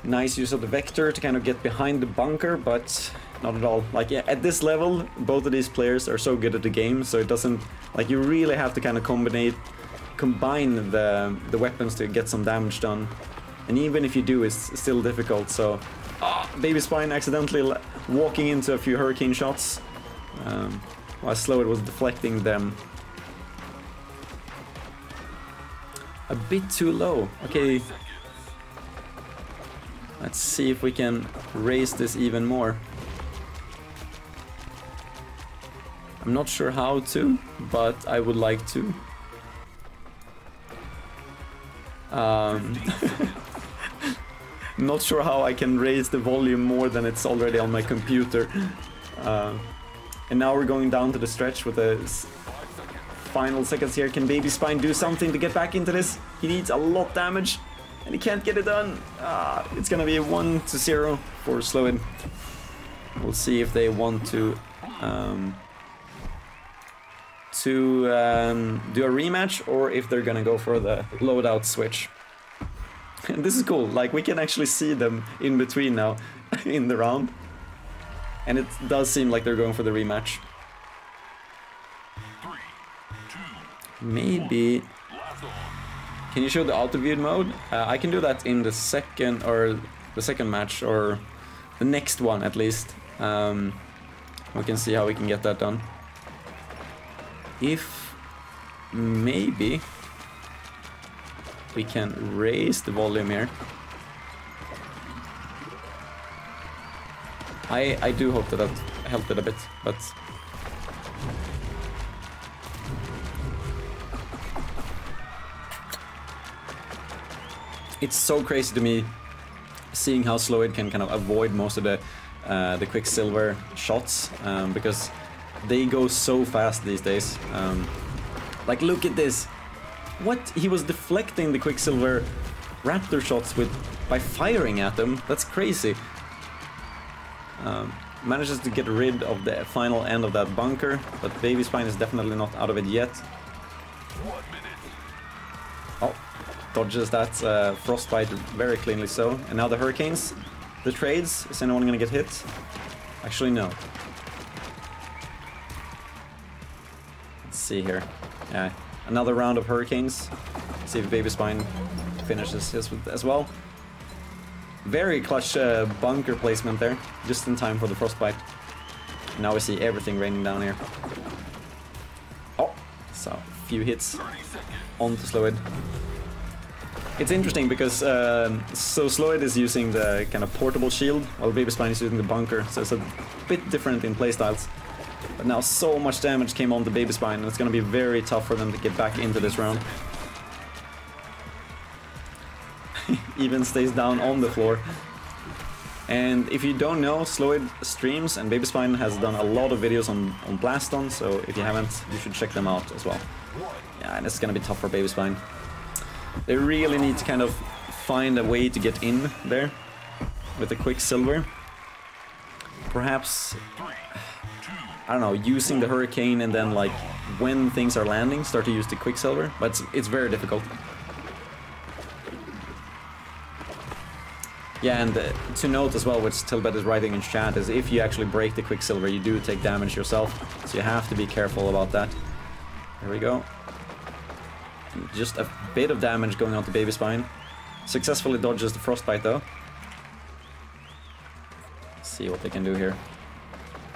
Nice use of the Vector to kind of get behind the bunker, but not at all. Like, yeah, at this level, both of these players are so good at the game, so it doesn't... Like, you really have to kind of combine the weapons to get some damage done. And even if you do, it's still difficult, so... Baby Spine accidentally walking into a few Hurricane shots. While Sloid was deflecting them. A bit too low. Okay. Let's see if we can raise this even more. I'm not sure how to, but I would like to. Not sure how I can raise the volume more than it's already on my computer. And now we're going down to the stretch with the final seconds here. Can Baby Spine do something to get back into this? He needs a lot of damage. And he can't get it done. It's gonna be 1-0 for Sloid. We'll see if they want to do a rematch or if they're gonna go for the loadout switch. And this is cool. Like, we can actually see them in between now in the round, and it does seem like they're going for the rematch. Maybe. Can you show the auto-viewed mode? I can do that in the second match, or the next one at least. We can see how we can get that done. If maybe we can raise the volume here. I do hope that helped it a bit, but it's so crazy to me seeing how Sloid can kind of avoid most of the Quicksilver shots, because they go so fast these days. Like, look at this. What? He was deflecting the Quicksilver Raptor shots by firing at them. That's crazy. Manages to get rid of the final end of that bunker, but Baby Spine is definitely not out of it yet. Oh, dodges that Frostbite very cleanly so. And now the Hurricanes. The trades. Is anyone gonna get hit? Actually, no. Let's see here. Yeah, another round of Hurricanes. See if Baby Spine finishes his as well. Very clutch bunker placement there, just in time for the Frostbite. Now we see everything raining down here. Oh, so a few hits onto Sloid. It's interesting because so Sloid is using the kind of portable shield, while Baby Spine is using the bunker, so it's a bit different in playstyles. But now so much damage came on the Baby Spine, and it's going to be very tough for them to get back into this round. Even stays down on the floor. And if you don't know, Sloid streams, and Baby Spine has done a lot of videos on Blaston, so if you haven't, you should check them out as well. Yeah, and it's going to be tough for Baby Spine. They really need to kind of find a way to get in there with a Quicksilver. Perhaps, I don't know, using the Hurricane and then, like, when things are landing, start to use the Quicksilver, but it's very difficult. Yeah, and to note as well, which Tilbet is writing in chat, is if you actually break the Quicksilver, you do take damage yourself, so you have to be careful about that. There we go. Just a bit of damage going on to Baby Spine. Successfully dodges the Frostbite though. Let's see what they can do here.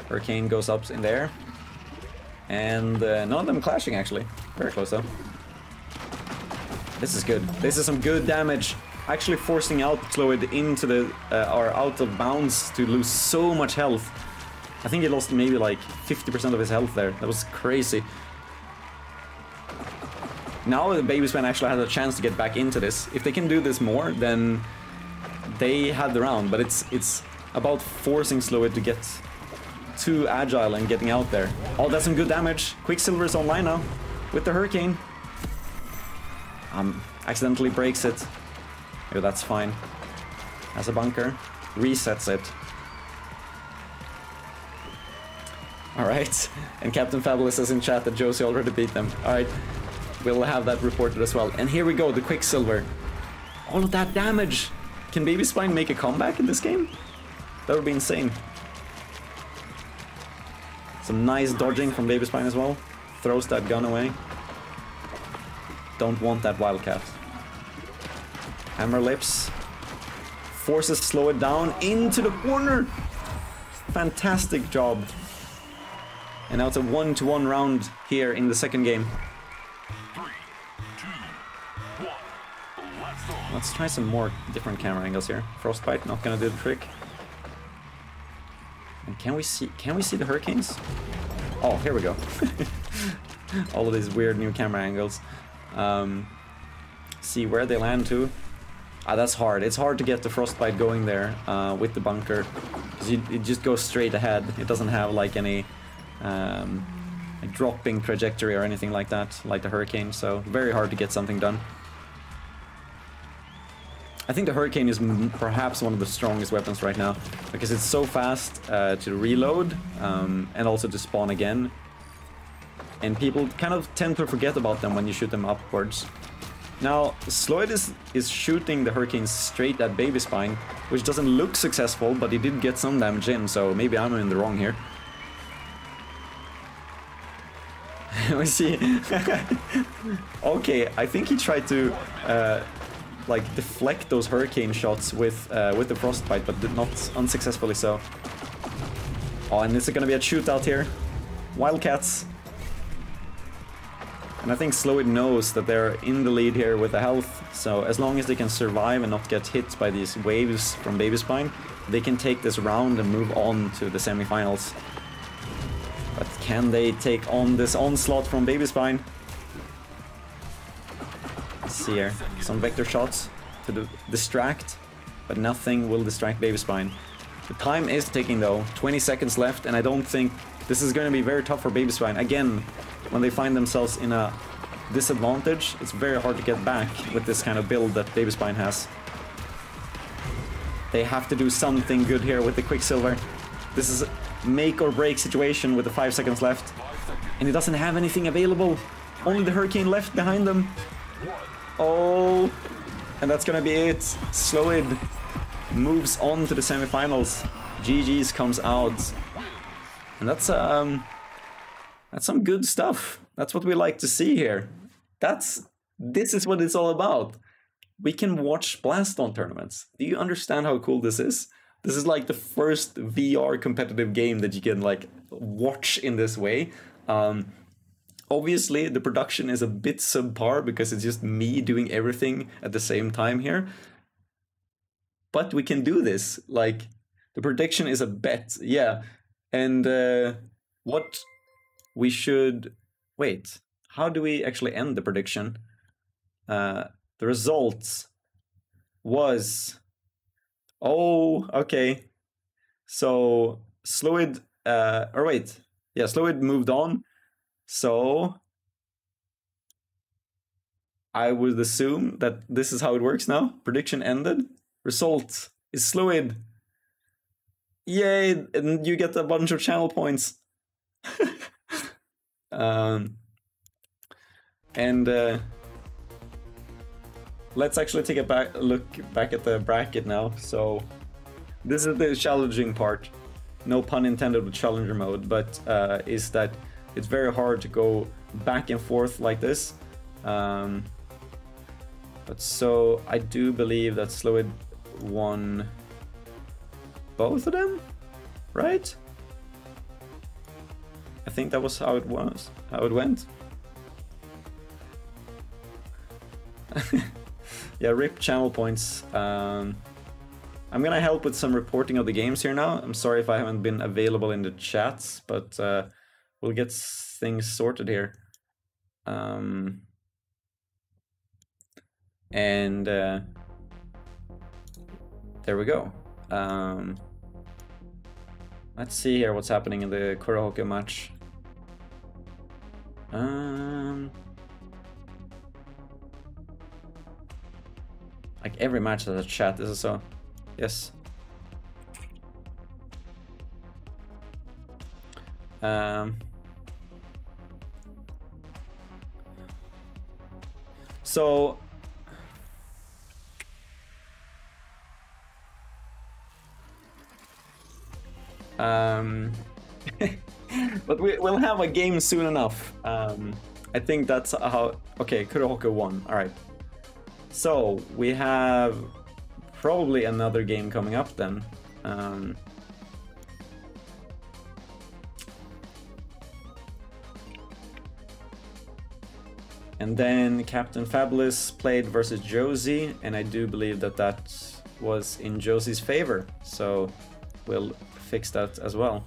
Hurricane goes up in there. And none of them clashing actually. Very close though. This is good. This is some good damage. Actually forcing out Sloid into the, or out of bounds to lose so much health. I think he lost maybe like 50% of his health there. That was crazy. Now the Baby Spine actually has a chance to get back into this. If they can do this more, then they have the round. But it's about forcing Sloid to get too agile and getting out there. Oh, that's some good damage. Quicksilver is online now with the Hurricane. Accidentally breaks it. Yeah, that's fine. Has a bunker. Resets it. Alright. And Captain Fabulous says in chat that Josie already beat them. Alright. We'll have that reported as well. And here we go, the Quicksilver. All of that damage! Can Baby Spine make a comeback in this game? That would be insane. Some nice dodging from Baby Spine as well. Throws that gun away. Don't want that Wildcat. Hammer Lips. Forces Sloid down into the corner! Fantastic job. And now it's a 1-to-1 round here in the second game. 3, 2, 1, blast on. Let's try some more different camera angles here. Frostbite, not gonna do the trick. And can we see the Hurricanes? Oh, here we go. All of these weird new camera angles. See where they land to. Ah, that's hard. It's hard to get the Frostbite going there with the bunker. Because it just goes straight ahead. It doesn't have like any a dropping trajectory or anything like that, like the Hurricane, so very hard to get something done. I think the Hurricane is perhaps one of the strongest weapons right now, because it's so fast to reload and also to spawn again. And people kind of tend to forget about them when you shoot them upwards. Now, Sloid is shooting the Hurricane straight at Baby Spine, which doesn't look successful, but he did get some damage in, so maybe I'm in the wrong here. We see. Okay, I think he tried to like deflect those Hurricane shots with the Frostbite, but did not unsuccessfully so. Oh, and this is gonna be a shootout here. Wildcats. And I think Sloid knows that they're in the lead here with the health, so as long as they can survive and not get hit by these waves from Baby Spine, they can take this round and move on to the semifinals. But can they take on this onslaught from Baby Spine? Let's see here. Some vector shots to distract, but nothing will distract Baby Spine. The time is ticking though, 20 seconds left, and I don't think this is going to be very tough for Baby Spine. Again, when they find themselves in a disadvantage, it's very hard to get back with this kind of build that Baby Spine has. They have to do something good here with the Quicksilver. This is a make or break situation with the 5 seconds left. And he doesn't have anything available. Only the Hurricane left behind them. Oh, and that's gonna be it. Sloid moves on to the semifinals. GG's comes out. And that's some good stuff. That's what we like to see here. This is what it's all about. We can watch Blaston tournaments. Do you understand how cool this is? This is like the first VR competitive game that you can like watch in this way. Obviously, the production is a bit subpar because it's just me doing everything at the same time here. But we can do this. Like, the prediction is a bet, yeah. And what we should... Wait, how do we actually end the prediction? The results was... Oh, okay. So, Sloid... or wait. Yeah, Sloid moved on. So, I would assume that this is how it works now. Prediction ended. Result is Sloid. Yay! And you get a bunch of channel points. Let's actually take a look back at the bracket now. So, this is the challenging part. No pun intended with challenger mode, but is that it's very hard to go back and forth like this. But so I do believe that Sloid won both of them, right? I think that was how it went. Yeah, rip channel points. I'm gonna help with some reporting of the games here now. I'm sorry if I haven't been available in the chats, but we'll get things sorted here. And there we go. Let's see here what's happening in the Kurohoku match. Like every match has a chat, this is so... Yes. So... but we'll have a game soon enough. I think that's how... Okay, Kurohoku won. Alright. So, we have probably another game coming up then. And then Captain Fabulous played versus Josie, and I do believe that that was in Josie's favor. So, we'll fix that as well.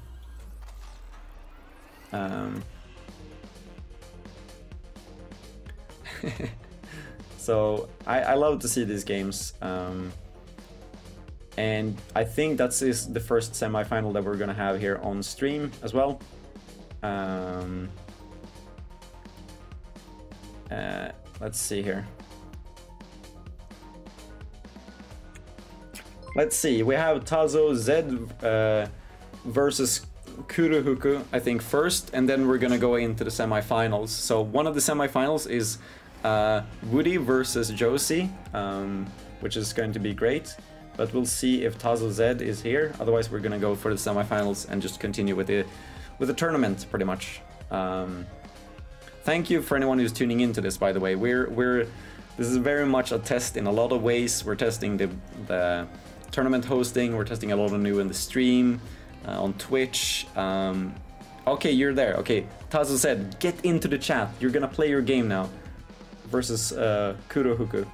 So I love to see these games, and I think that's the first semi-final that we're gonna have here on stream as well. Let's see here. Let's see, we have Tazo Z versus Kurohoku, I think, first, and then we're gonna go into the semi-finals. So one of the semi-finals is Woody versus Josie, which is going to be great, but we'll see if Tazo Z is here. Otherwise, we're gonna go for the semi-finals and just continue with the tournament, pretty much. Thank you for anyone who's tuning into this, by the way. This is very much a test in a lot of ways. We're testing the tournament hosting. We're testing a lot of new in the stream, on Twitch. Okay, you're there. Okay, Tazo said, get into the chat. You're gonna play your game now. Versus Kurohoku.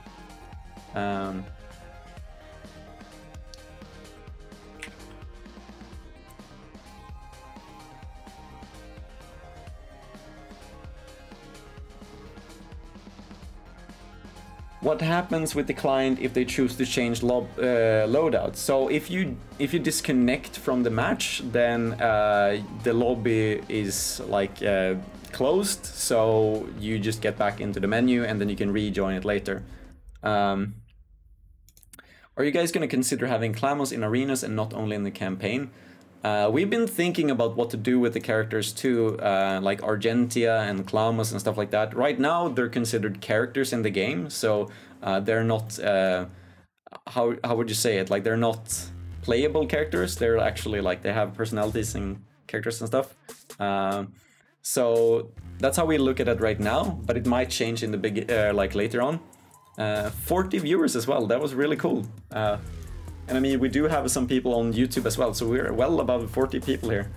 What happens with the client if they choose to change loadout? So if you disconnect from the match, then the lobby is like closed, so you just get back into the menu and then you can rejoin it later. Are you guys going to consider having Klamos in arenas and not only in the campaign? We've been thinking about what to do with the characters too, like Argentia and Klamos and stuff like that. Right now they're considered characters in the game, so they're not, how would you say it, like they're not playable characters, they're actually like, they have personalities and characters and stuff. So that's how we look at it right now, but it might change in the big, like later on. 40 viewers as well, that was really cool. And I mean, we do have some people on YouTube as well, so we're well above 40 people here.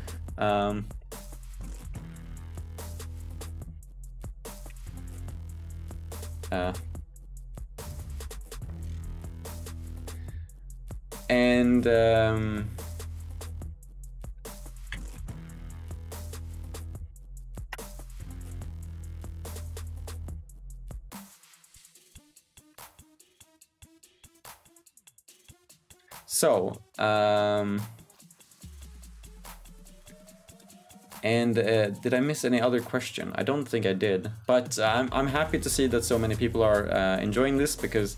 did I miss any other question? I don't think I did, but I'm happy to see that so many people are enjoying this, because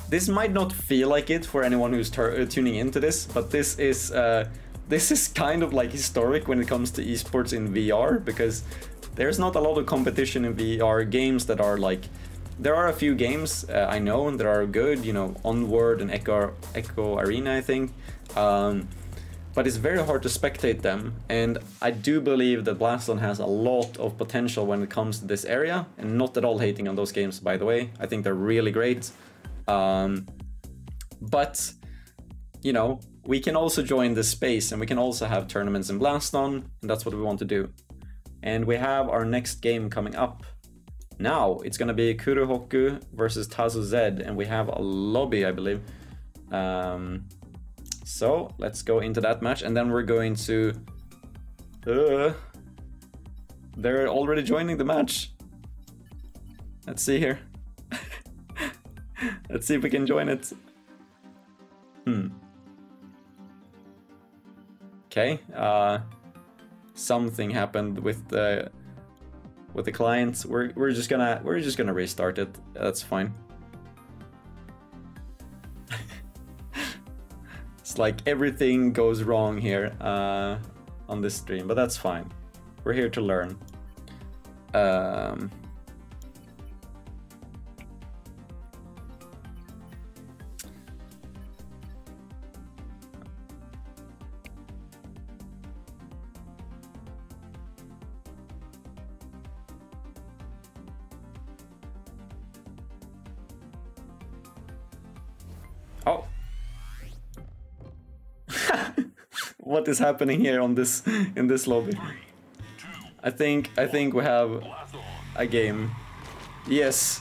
this might not feel like it for anyone who's tuning into this, but this is kind of like historic when it comes to esports in VR, because there's not a lot of competition in VR games that are like... There are a few games I know that are good, you know, Onward and Echo Arena, I think. But it's very hard to spectate them, and I do believe that BlastOn has a lot of potential when it comes to this area, and not at all hating on those games, by the way. I think they're really great. But, you know, we can also join this space, and we can also have tournaments in BlastOn, and that's what we want to do. And we have our next game coming up. Now it's gonna be Kurohoku versus Tazo Z, and we have a lobby, I believe. So let's go into that match, and then we're going to. They're already joining the match. Let's see here. Let's see if we can join it. Okay. Something happened with the client. We're just gonna restart it. That's fine. It's like everything goes wrong here on this stream, but that's fine. We're here to learn. Oh. What is happening here on this in this lobby? I think we have a game. Yes.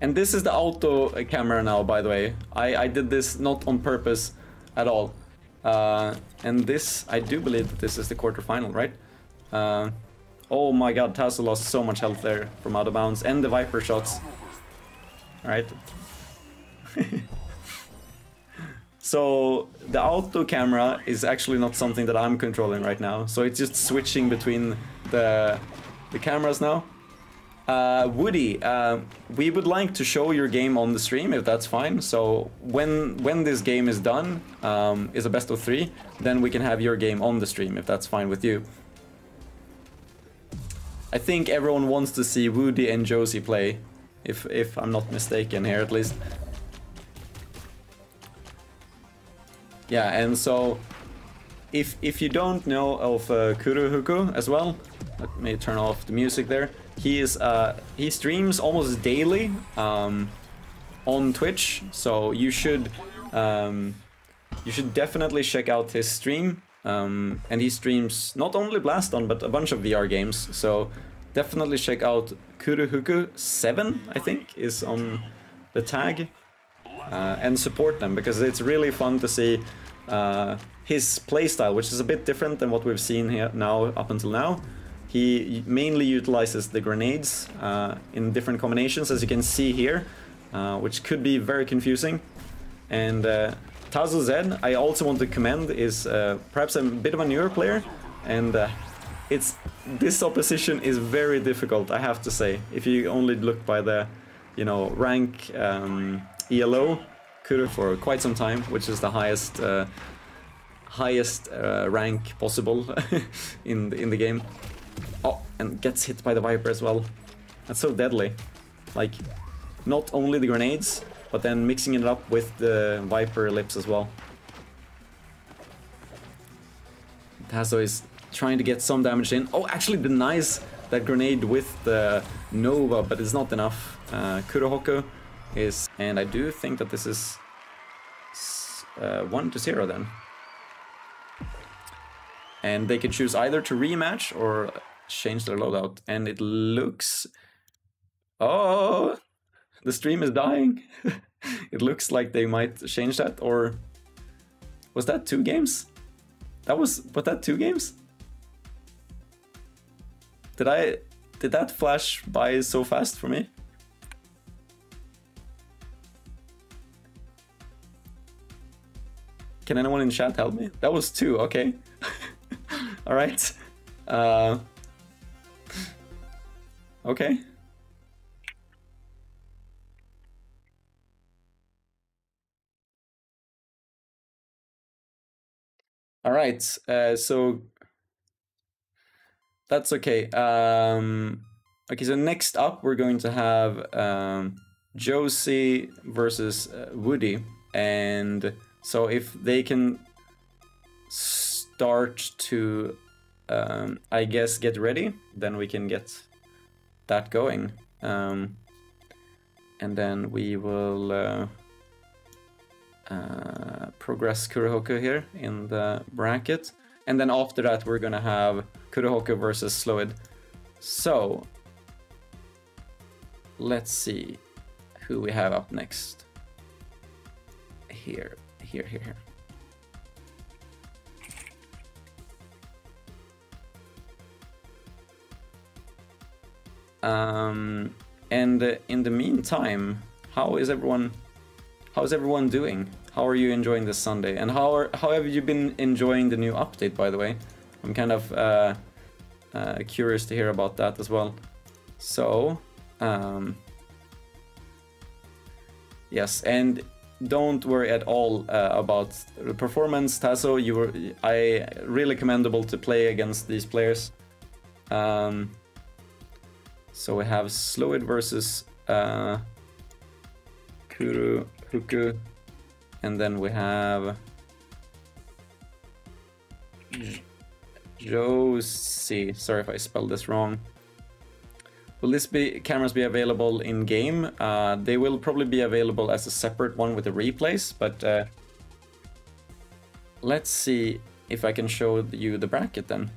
And this is the auto camera now, by the way. I did this not on purpose at all. And this, I do believe that this is the quarterfinal, right? Oh my god, Tazo lost so much health there from out of bounds, and the Viper shots. Right? So the auto camera is actually not something that I'm controlling right now. So it's just switching between the cameras now. Woody, we would like to show your game on the stream if that's fine. So when this game is done, is a best of 3, then we can have your game on the stream if that's fine with you. I think everyone wants to see Woody and Josie play, if I'm not mistaken here at least. Yeah, and so if you don't know of Kurohoku as well, let me turn off the music there. He streams almost daily on Twitch, so you should definitely check out his stream. And he streams not only Blaston but a bunch of VR games, so definitely check out Kurohoku7, I think, is on the tag, and support them, because it's really fun to see his playstyle, which is a bit different than what we've seen here now up until now. He mainly utilizes the grenades in different combinations, as you can see here, which could be very confusing. And Tazo Z, I also want to commend, is perhaps a bit of a newer player, and this opposition is very difficult, I have to say. If you only look by the, rank ELO, Kuro for quite some time, which is the highest rank possible in the game. Oh, and gets hit by the Viper as well. That's so deadly. Like, not only the grenades, but then mixing it up with the Viper lips as well. Tazo is trying to get some damage in. Oh, actually denies that grenade with the Nova, but it's not enough. Kurohoku is... And I do think that this is 1-0 then. And they can choose either to rematch or change their loadout. And it looks... Oh! The stream is dying. It looks like they might change that, or... Was that 2 games? Was that 2 games? Did that flash by so fast for me? Can anyone in chat help me? That was 2, okay. Alright. Okay. Alright, so that's okay. Okay, so next up we're going to have Josie versus Woody, and so if they can start to, I guess, get ready, then we can get that going. And then we will progress Kurohoku here in the bracket. And then after that, we're gonna have Kurohoku versus Sloid. So, let's see who we have up next. Here. And in the meantime, how's everyone doing? How are you enjoying this Sunday? And how have you been enjoying the new update, by the way? I'm kind of curious to hear about that as well. So, yes, and don't worry at all about the performance, Tasso. I really commendable to play against these players. So we have Sloid versus Kurohoku, and then we have Josie. Sorry if I spelled this wrong. Will this cameras be available in game? They will probably be available as a separate one with the replays, but let's see if I can show you the bracket then,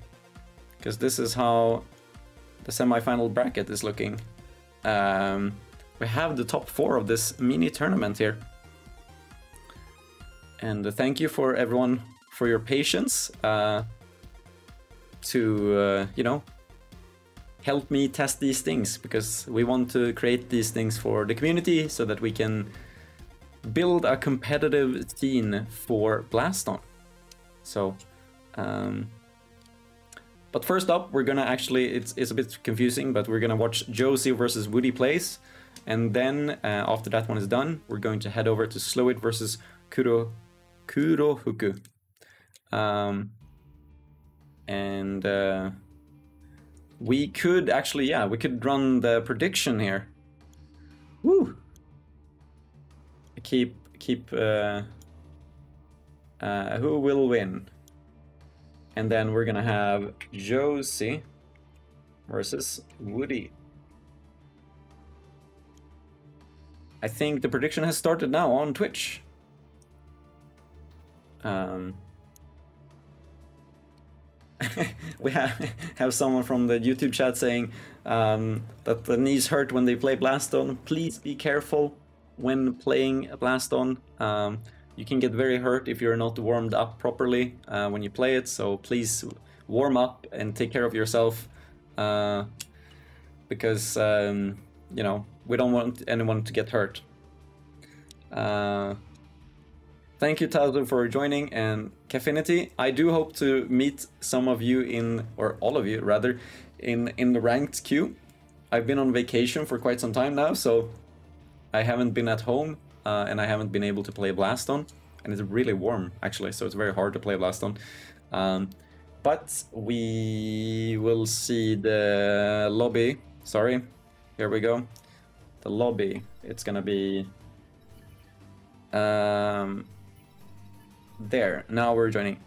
because this is how the semi-final bracket is looking. We have the top 4 of this mini tournament here. And thank you for everyone for your patience to, you know, help me test these things, because we want to create these things for the community so that we can build a competitive scene for Blaston. So, but first up, we're gonna actually, it's a bit confusing, but we're gonna watch Josie versus Woody plays, and then after that one is done, we're going to head over to Sloid versus Kurohoku. We could actually, yeah, we could run the prediction here. Woo! Keep who will win? And then we're gonna have Josie versus Woody. I think the prediction has started now on Twitch. We have someone from the YouTube chat saying that the knees hurt when they play Blaston. Please be careful when playing Blaston. You can get very hurt if you're not warmed up properly when you play it, so please warm up and take care of yourself, because you know, we don't want anyone to get hurt. Thank you, Tazo, for joining, and Cafinity. I do hope to meet some of you in, or all of you rather, in the ranked queue. I've been on vacation for quite some time now, so I haven't been at home. And I haven't been able to play Blaston, and it's really warm actually, so it's very hard to play Blaston. But we will see the lobby. Sorry, here we go. The lobby. It's gonna be there. Now we're joining,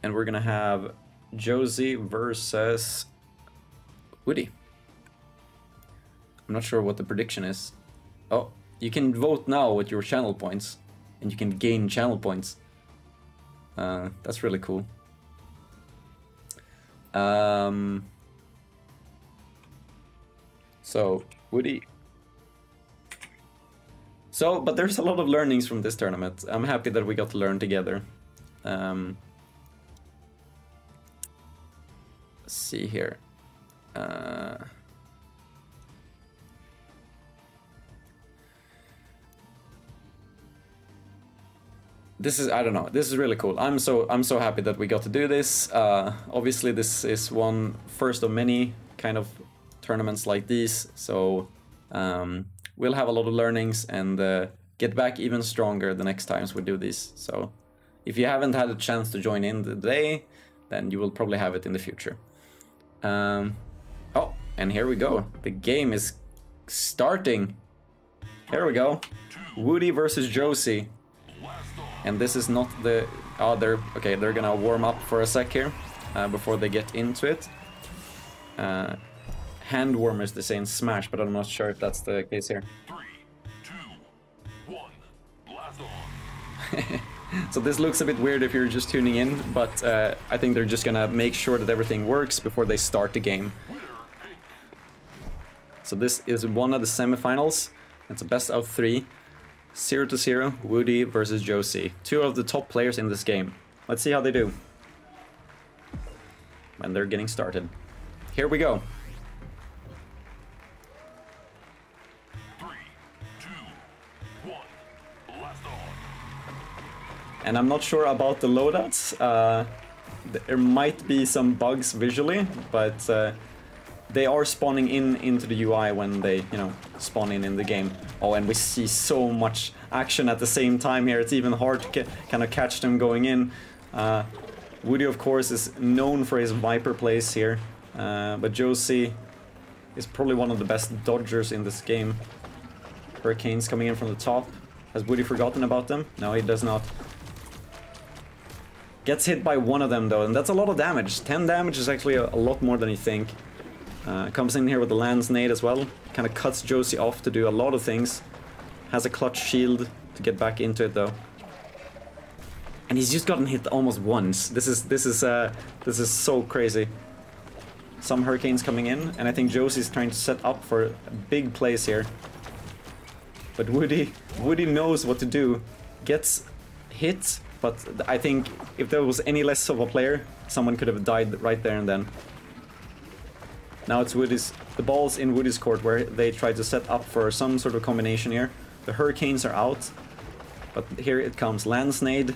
and we're gonna have Josie versus Woody. I'm not sure what the prediction is. Oh, you can vote now with your channel points, and you can gain channel points. That's really cool. So, Woody. So, but there's a lot of learnings from this tournament. I'm happy that we got to learn together. Let's see here. This is, I don't know, this is really cool. I'm so happy that we got to do this. Obviously this is one first of many kind of tournaments like these, so we'll have a lot of learnings and get back even stronger the next times we do these. So if you haven't had a chance to join in today, then you will probably have it in the future. Oh, and here we go. The game is starting. Here we go. Woody versus Josie. And this is not the... Oh, okay, they're gonna warm up for a sec here before they get into it. Hand warmers, they say in Smash, but I'm not sure if that's the case here. 3, 2, 1, So this looks a bit weird if you're just tuning in, but I think they're just gonna make sure that everything works before they start the game. So this is one of the semifinals. It's a best of 3. 0-0, Woody versus Josie. 2 of the top players in this game. Let's see how they do. When they're getting started. Here we go. 3, 2, 1, blast on. And I'm not sure about the loadouts. There might be some bugs visually, but they are spawning into the UI when they, you know, spawn in the game. Oh, and we see so much action at the same time here. It's even hard to kind of catch them going in. Woody, of course, is known for his Viper plays here, but Josie is probably one of the best dodgers in this game. Hurricanes coming in from the top. Has Woody forgotten about them? No, he does not. Gets hit by one of them though, and that's a lot of damage. 10 damage is actually a lot more than you think. Comes in here with the Lance Nade as well. Kind of cuts Josie off to do a lot of things. Has a clutch shield to get back into it though. And he's just gotten hit almost once. This is so crazy. Some Hurricanes coming in, and I think Josie's trying to set up for big plays here. But Woody knows what to do. Gets hit, but I think if there was any less of a player, someone could have died right there and then. Now it's the ball's in Woody's court where they try to set up for some sort of combination here. The Hurricanes are out, but here it comes. Lance Nade,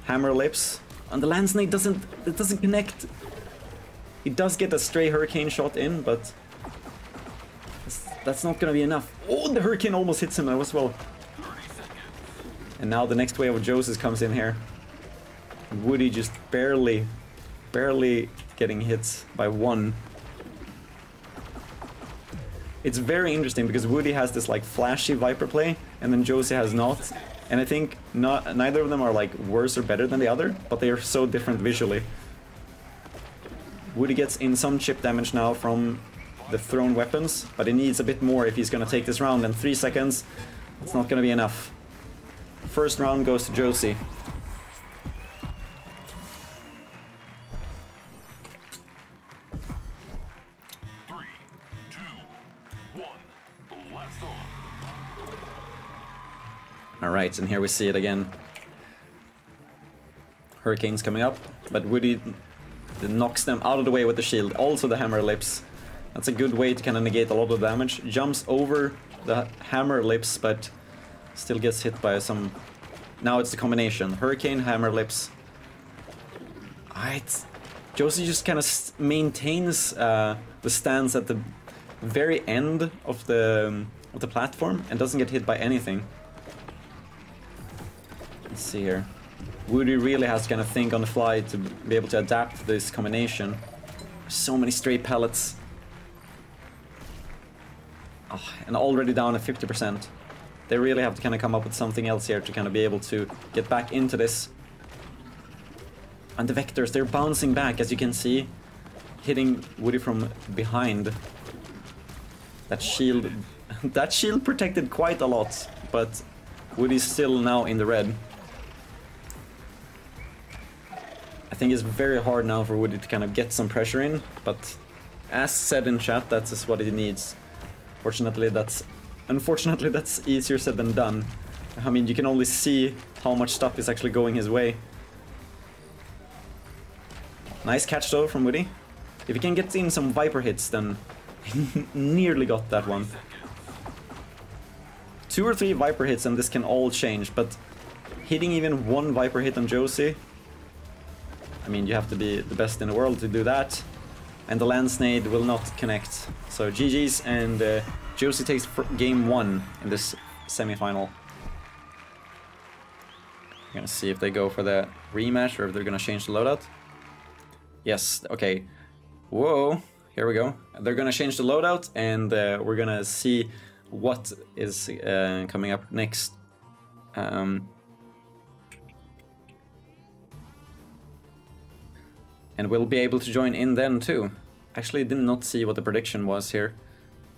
Hammer Lips, and the Lance Nade doesn't connect. He does get a stray Hurricane shot in, but that's not gonna be enough. Oh, the Hurricane almost hits him as well. And now the next wave of Josie's comes in here. Woody just barely getting hit by one. It's very interesting because Woody has this like flashy Viper play, and then Josie has not. And I think neither of them are like worse or better than the other, but they are so different visually. Woody gets in some chip damage now from the thrown weapons, but he needs a bit more if he's gonna take this round, and 3 seconds, it's not gonna be enough. First round goes to Josie. Alright, and here we see it again. Hurricanes coming up, but Woody knocks them out of the way with the shield. Also the Hammer Lips. That's a good way to kind of negate a lot of damage. Jumps over the Hammer Lips, but still gets hit by some... Now it's the combination. Hurricane, Hammer Lips. Alright. Josie just kind of maintains the stance at the very end of the platform and doesn't get hit by anything. Let's see here. Woody really has to kind of think on the fly to be able to adapt to this combination. So many stray pellets. Oh, and already down at 50%. They really have to kind of come up with something else here to kind of be able to get back into this. And the Vectors, they're bouncing back, as you can see. Hitting Woody from behind. That shield protected quite a lot, but Woody's still now in the red. I think it's very hard now for Woody to kind of get some pressure in, but as said in chat, that's just what he needs. Unfortunately, that's easier said than done. I mean, you can only see how much stuff is actually going his way. Nice catch though from Woody. If he can get in some Viper hits, then he nearly got that one. 2 or 3 Viper hits and this can all change, but hitting even 1 Viper hit on Josie, I mean, you have to be the best in the world to do that. And the Lance Nade will not connect. So GG's, and Josie takes game 1 in this semi-final. We're gonna see if they go for the rematch or if they're gonna change the loadout. Yes, okay. Whoa, here we go. They're gonna change the loadout, and we're gonna see what is coming up next. And we'll be able to join in then too. Actually, did not see what the prediction was here.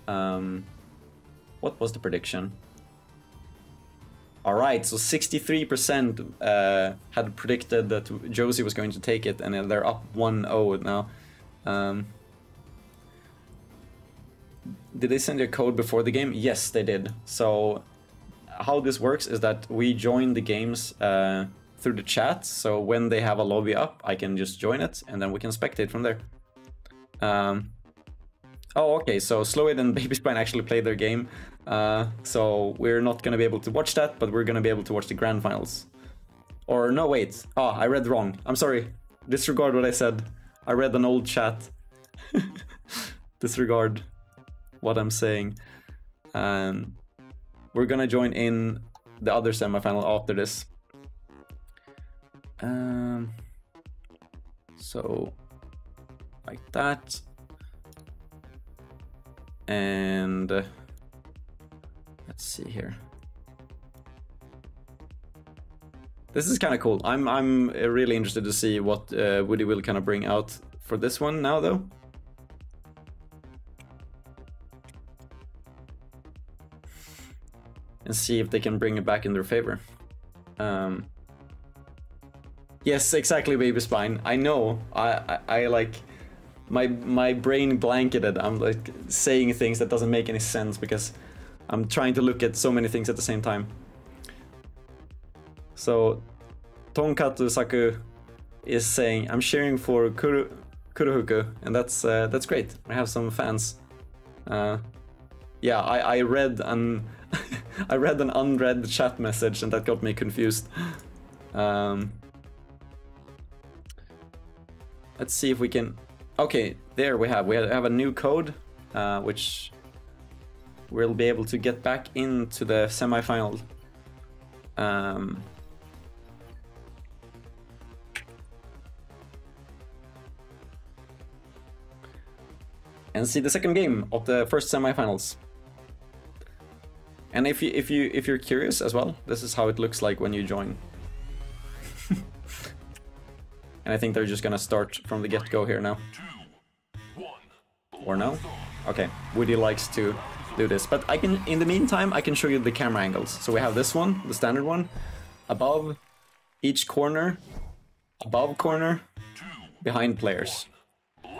What was the prediction? Alright, so 63% had predicted that Josie was going to take it, and they're up 1-0 now. Did they send you a code before the game? Yes, they did. So how this works is that we join the games through the chat, so when they have a lobby up, I can just join it, and then we can spectate from there. Oh, okay, so Slowid and Baby Spine actually played their game, so we're not gonna be able to watch that, but we're gonna be able to watch the grand finals. Or no, wait. Oh, I read wrong. I'm sorry. Disregard what I said. I read an old chat. Disregard what I'm saying. We're gonna join in the other semifinal after this. So like that. And let's see here. This is kind of cool. I'm really interested to see what Woody will kind of bring out for this one now, though. And see if they can bring it back in their favor. Yes, exactly, Baby Spine. I know. I like my brain blanketed. I'm like saying things that doesn't make any sense because I'm trying to look at so many things at the same time. So Tonkatu Saku is saying, I'm cheering for Kurohuku, and that's great. I have some fans. Yeah, I read an I read an unread chat message, and that got me confused. Let's see if we can. Okay, there we have a new code, which we'll be able to get back into the semi-final. And see the second game of the first semi-finals. And if you're curious as well, this is how it looks like when you join. And I think they're just gonna start from the get-go here now. Or no? Okay, Woody likes to do this, but I can, in the meantime, I can show you the camera angles. So we have this one, the standard one, above each corner, above corner, behind players.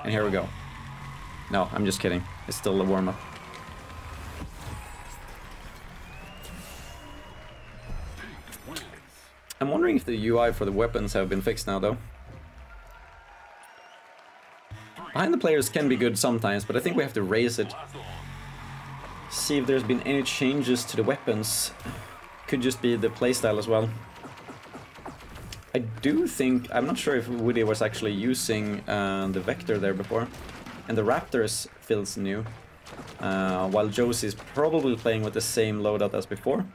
And here we go. No, I'm just kidding. It's still a warm-up. I'm wondering if the UI for the weapons have been fixed now, though. Behind the players can be good sometimes, but I think we have to raise it. See if there's been any changes to the weapons. Could just be the playstyle as well. I do think... I'm not sure if Woody was actually using the Vector there before. And the Raptors feels new. While Josie's probably playing with the same loadout as before.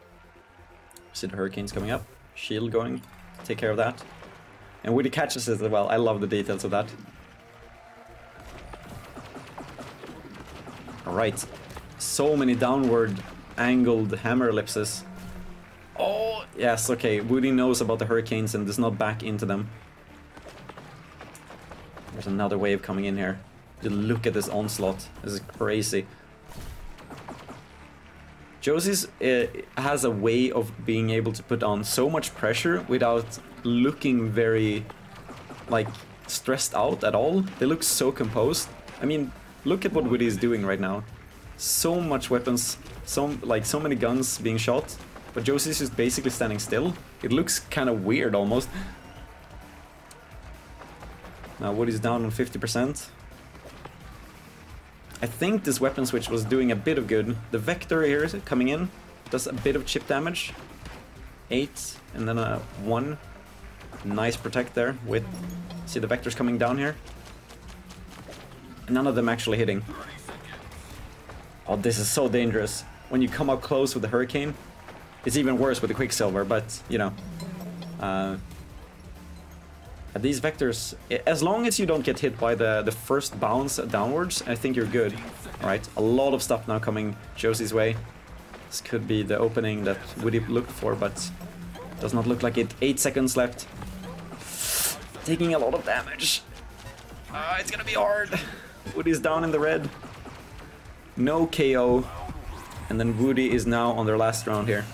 See the Hurricanes coming up. Shield going. Take care of that. And Woody catches it as well. I love the details of that. Alright. So many downward angled hammer ellipses. Oh, yes, okay. Woody knows about the Hurricanes and does not back into them. There's another wave coming in here. Just look at this onslaught. This is crazy. Josie's has a way of being able to put on so much pressure without looking very, like, stressed out at all. They look so composed. I mean, look at what Woody is doing right now. So much weapons, so many guns being shot, but Josie's just basically standing still. It looks kind of weird almost. Now Woody's down on 50%. I think this weapon switch was doing a bit of good. The Vector here is coming in, does a bit of chip damage. 8 and then a 1. Nice protect there with... See the Vector's coming down here. None of them actually hitting. Oh, this is so dangerous. When you come up close with the Hurricane, it's even worse with the Quicksilver, but, you know. These Vectors, as long as you don't get hit by the first bounce downwards, I think you're good. Alright, a lot of stuff now coming Josie's way. This could be the opening that Woody looked for, but does not look like it. 8 seconds left. Taking a lot of damage. It's gonna be hard. Woody's down in the red. No KO. And then Woody is now on their last round here.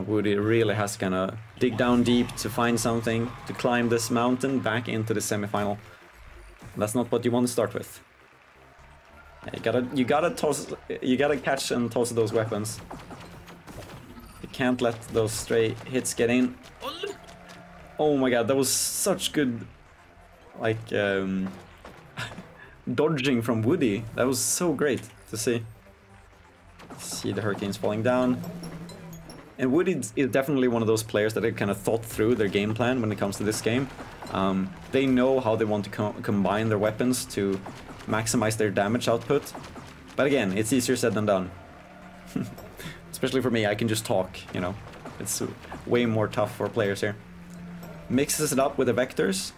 Woody really has to kind of dig down deep to find something, to climb this mountain back into the semifinal. That's not what you want to start with. You gotta catch and toss those weapons. You can't let those stray hits get in. Oh my god, that was such good, like, dodging from Woody. That was so great to see. See the Hurricanes falling down. And Woody is definitely one of those players that have kind of thought through their game plan when it comes to this game. They know how they want to combine their weapons to maximize their damage output. But again, it's easier said than done. Especially for me, I can just talk, you know. It's way more tough for players here. Mixes it up with the vectors.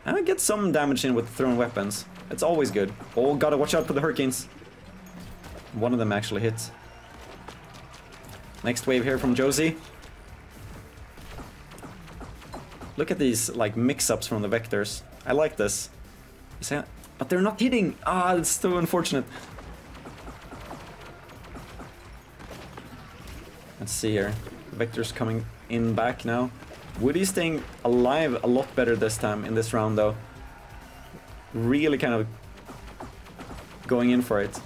And I get some damage in with thrown weapons. It's always good. Oh, gotta watch out for the Hurricanes. One of them actually hit. Next wave here from Josie. Look at these like mix-ups from the vectors. I like this. But they're not hitting. Ah, it's so unfortunate. Let's see here. The vector's coming in back now. Woody's staying alive a lot better this time in this round though. Really kind of going in for it.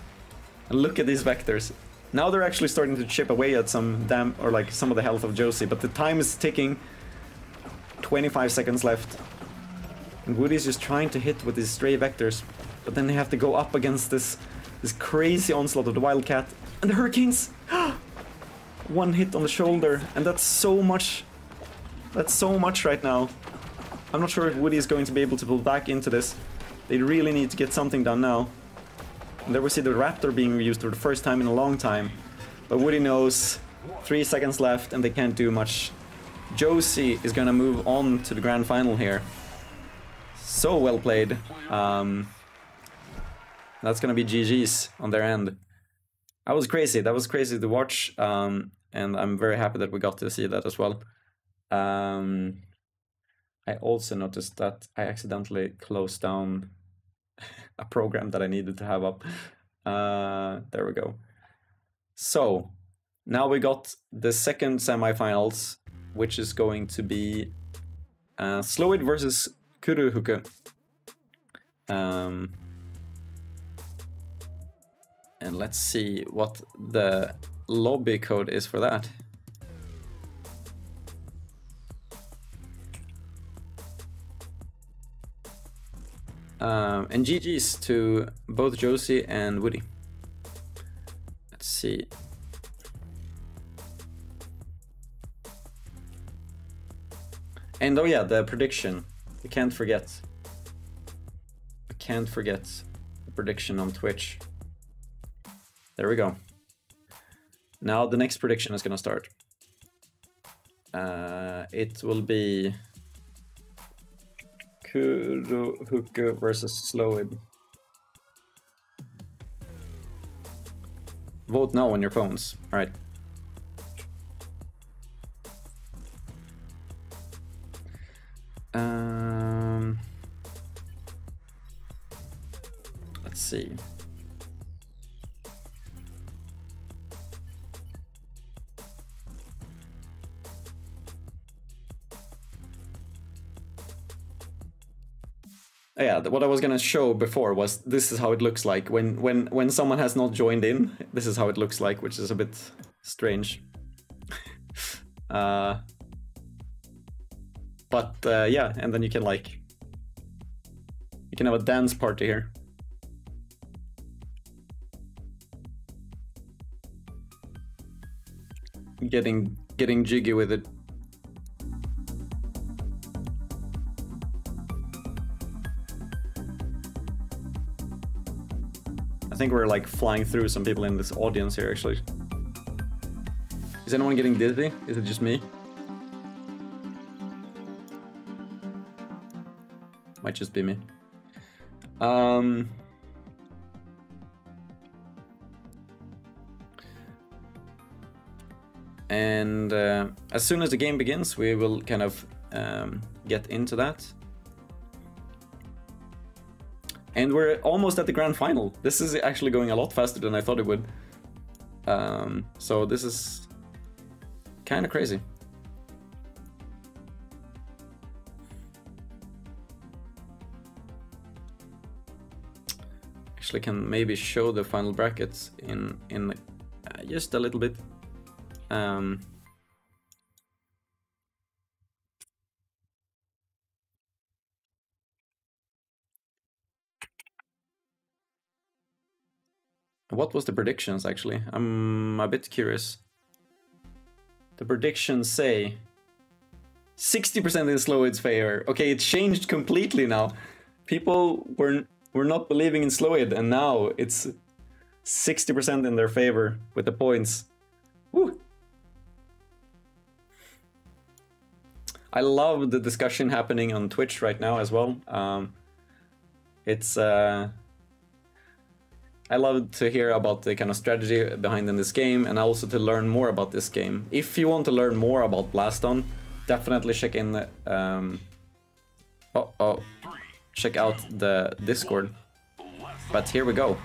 And look at these vectors. Now they're actually starting to chip away at some some of the health of Josie, but the time is ticking. 25 seconds left. And Woody's just trying to hit with these stray vectors, but then they have to go up against this crazy onslaught of the Wildcat and the Hurricanes. One hit on the shoulder, and that's so much. That's so much right now. I'm not sure if Woody is going to be able to pull back into this. They really need to get something done now. And there we see the Raptor being used for the first time in a long time. But Woody knows 3 seconds left and they can't do much. Josie is gonna move on to the grand final here. So well played. That's gonna be GG's on their end. That was crazy. That was crazy to watch. And I'm very happy that we got to see that as well. I also noticed that I accidentally closed down a program that I needed to have up. There we go. So now we got the second semifinals, which is going to be Slowid versus Kuruhuku. And let's see what the lobby code is for that. And GG's to both Josie and Woody. Let's see. And oh yeah, the prediction. I can't forget. I can't forget the prediction on Twitch. There we go. Now the next prediction is gonna start. It will be Kuruhuku versus Slowid. Vote now on your phones. All right. Let's see. Yeah, what I was gonna show before was this is how it looks like when someone has not joined in. This is how it looks like, which is a bit strange. But yeah, and then you can have a dance party here. Getting jiggy with it. I think we're like flying through some people in this audience here actually. Is anyone getting dizzy? Is it just me? Might just be me. And as soon as the game begins, we will kind of get into that. And we're almost at the grand final. This is actually going a lot faster than I thought it would. So this is Kind of crazy. Actually, can maybe show the final brackets in just a little bit. What was the predictions actually? I'm a bit curious. The predictions say 60% in Slowid's favor. Okay, it changed completely now. People were not believing in Slowid, and now it's 60% in their favor with the points. Woo! I love the discussion happening on Twitch right now as well. I love to hear about the kind of strategy behind in this game, and also to learn more about this game. If you want to learn more about Blaston, definitely check in the, check out the Discord. But here we go.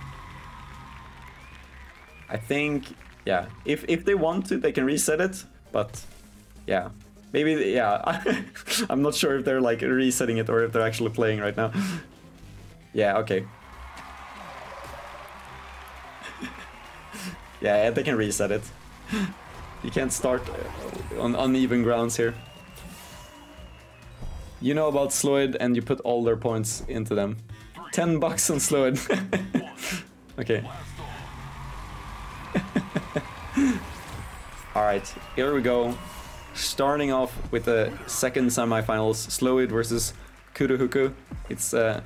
I think, yeah, if they want to, they can reset it, but yeah. Maybe, yeah, I'm not sure if they're like resetting it or if they're actually playing right now. Yeah, okay. Yeah, they can reset it. You can't start on uneven grounds here. You know about Slowid and you put all their points into them. $10 on Slowid. Okay. Alright, here we go. Starting off with the second semifinals, Slowid versus Kurohoku. It's, I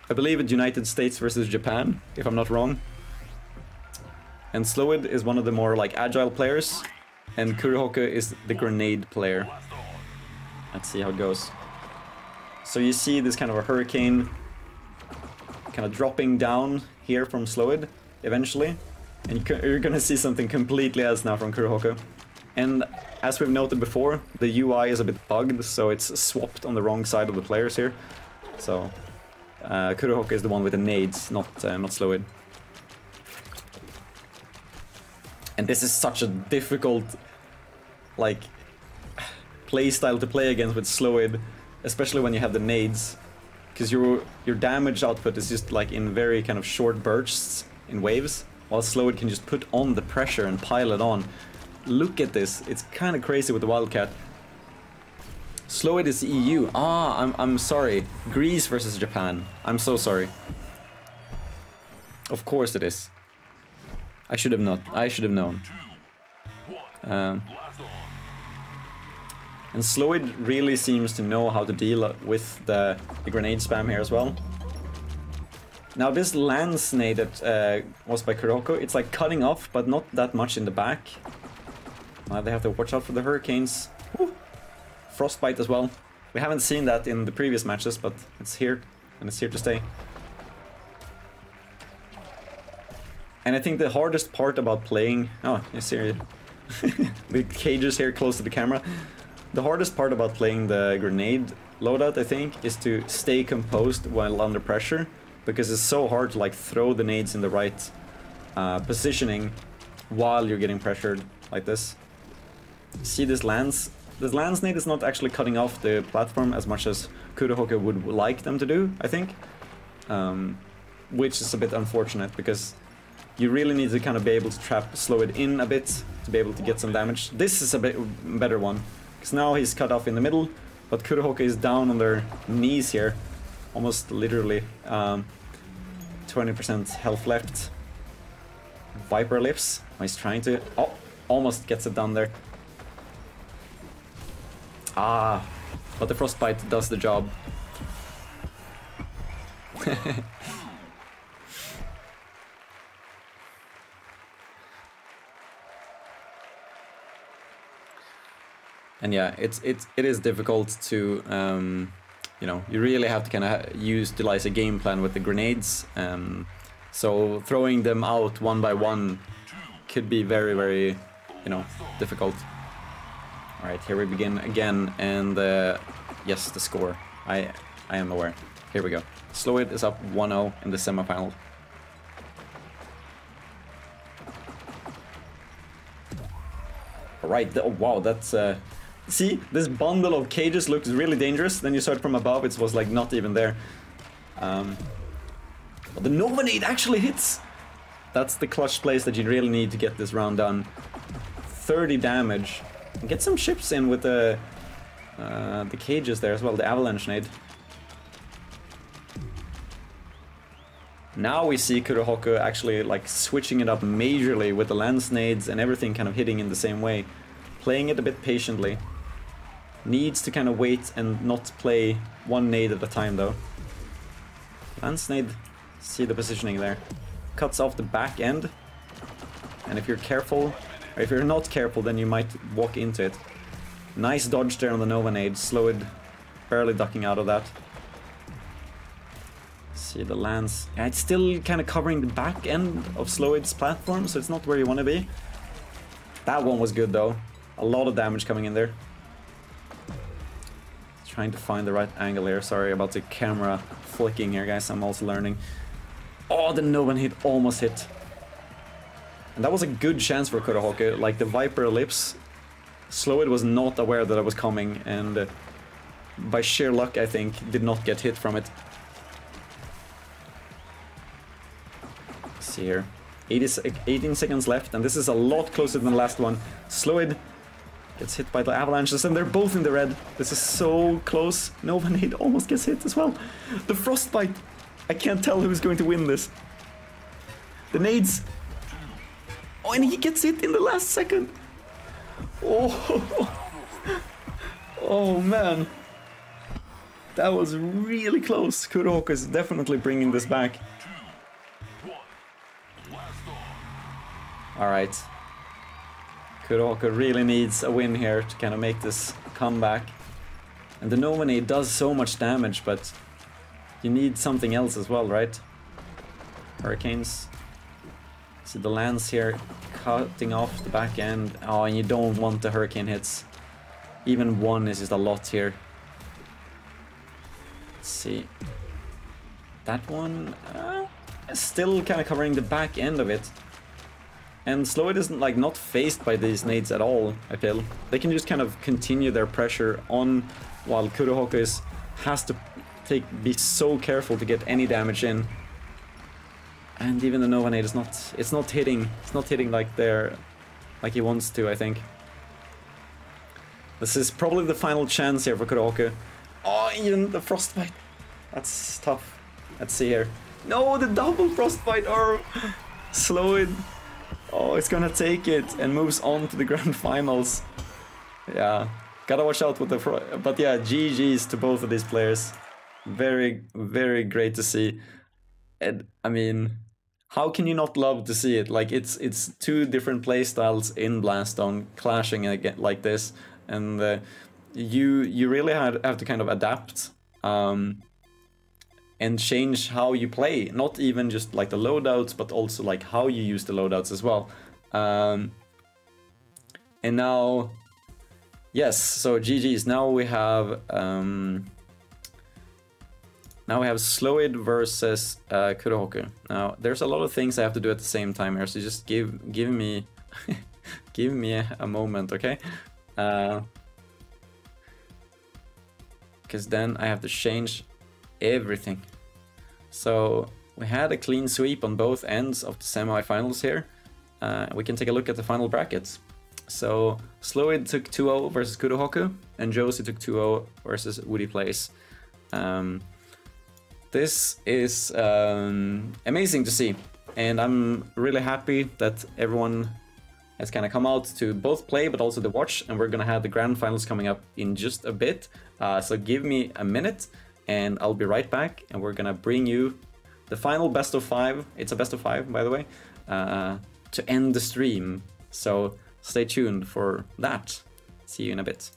believe it's United States versus Japan, if I'm not wrong. And Slowid is one of the more like agile players, and Kurohoku is the grenade player. Let's see how it goes. So you see this kind of a hurricane kind of dropping down here from Slowid eventually, and you're gonna see something completely else now from Kurohoku. And as we've noted before, the UI is a bit bugged, so it's swapped on the wrong side of the players here. So Kurohoku is the one with the nades, not Slowid. And this is such a difficult, like, playstyle to play against with Slowid, especially when you have the nades, because your damage output is just like in very kind of short bursts, in waves, while Slowid can just put on the pressure and pile it on. Look at this, it's kind of crazy with the Wildcat. Slowid is EU. Ah, I'm sorry. Greece versus Japan. I'm so sorry. Of course it is. I should have known. And Slowid really seems to know how to deal with the grenade spam here as well. Now this lance nade that was by Kurohoku, it's like cutting off, but not that much in the back. They have to watch out for the hurricanes. Woo. Frostbite as well. We haven't seen that in the previous matches, but it's here, and it's here to stay. And I think the hardest part about playing... Oh, you see the cages here close to the camera. The hardest part about playing the grenade loadout, I think, is to stay composed while under pressure. Because it's so hard to like throw the nades in the right positioning while you're getting pressured like this. See this lance? This lance nade is not actually cutting off the platform as much as Kurohoku would like them to do, I think. Which is a bit unfortunate because you really need to kind of be able to Slowid in a bit to be able to get some damage. This is a bit better one, because now he's cut off in the middle, but Kurohoku is down on their knees here, almost literally. 20% health left. Viper Lips, he's trying to... Oh, almost gets it done there. Ah, but the Frostbite does the job. And yeah, it is difficult to, you know, you really have to kind of utilize a game plan with the grenades. So throwing them out one by one could be very, very, you know, difficult. All right, here we begin again, and yes, the score. I am aware. Here we go. Slowid is up 1-0 in the semifinal. Right, oh, wow, that's... see, this bundle of cages looks really dangerous. Then you saw it from above, it was like not even there. But the Nova Nade actually hits! That's the clutch place that you really need to get this round done. 30 damage. And get some chips in with the cages there as well, the Avalanche Nade. Now we see Kurohoku actually like switching it up majorly with the lance nades and everything kind of hitting in the same way. Playing it a bit patiently. Needs to kind of wait and not play one nade at a time though. Lance nade, see the positioning there. Cuts off the back end. And if you're careful, or if you're not careful, then you might walk into it. Nice dodge there on the Nova nade. Slowid barely ducking out of that. See the lance. Yeah, it's still kind of covering the back end of Slowid's platform, so it's not where you want to be. That one was good though. A lot of damage coming in there. Trying to find the right angle here. Sorry about the camera flicking here, guys. I'm also learning. Oh, the Nova hit almost hit. And that was a good chance for Kurohoku. Like the Viper Ellipse, Slowid was not aware that it was coming, and by sheer luck, I think, did not get hit from it. See here, 18 seconds left, and this is a lot closer than the last one. Slowid gets hit by the avalanches, and they're both in the red. This is so close. Nova Nade almost gets hit as well. The Frostbite. I can't tell who's going to win this. The nades. Oh, and he gets hit in the last second. Oh, oh man. That was really close. Kurohoku is definitely bringing this back. Alright. Kurohoku really needs a win here to kind of make this comeback. And the Nova Nade does so much damage, but you need something else as well, right? Hurricanes. See the lance here cutting off the back end. Oh, and you don't want the hurricane hits. Even one is just a lot here. Let's see. That one is still kind of covering the back end of it. And Slowid isn't like not faced by these nades at all, I feel. They can just kind of continue their pressure on while Kurohoku has to be so careful to get any damage in. And even the Nova Nade is not hitting like he wants to, I think. This is probably the final chance here for Kurohoku. Oh, even the Frostbite. That's tough. Let's see here. No, the double Frostbite, or Slowid. Oh, it's gonna take it and moves on to the grand finals. Yeah, gotta watch out with the but yeah, GG's to both of these players. Very, very great to see. And I mean, how can you not love to see it? Like it's two different playstyles in Blaston clashing again like this, and you really have to kind of adapt and change how you play, not even just like the loadouts, but also like how you use the loadouts as well. And now, yes, so GG's. Now we have Slowid versus Kurohoku. Now there's a lot of things I have to do at the same time here, so just give me give me a moment, okay? Because then I have to change everything. So we had a clean sweep on both ends of the semi-finals here. We can take a look at the final brackets. So Slowid took 2-0 versus Kurohoku, and Josie took 2-0 versus Woody Plays. This is amazing to see, and I'm really happy that everyone has kind of come out to both play but also to watch, and we're gonna have the grand finals coming up in just a bit. So give me a minute and I'll be right back, and we're gonna bring you the final best of 5. It's a best of 5, by the way, to end the stream. So stay tuned for that. See you in a bit.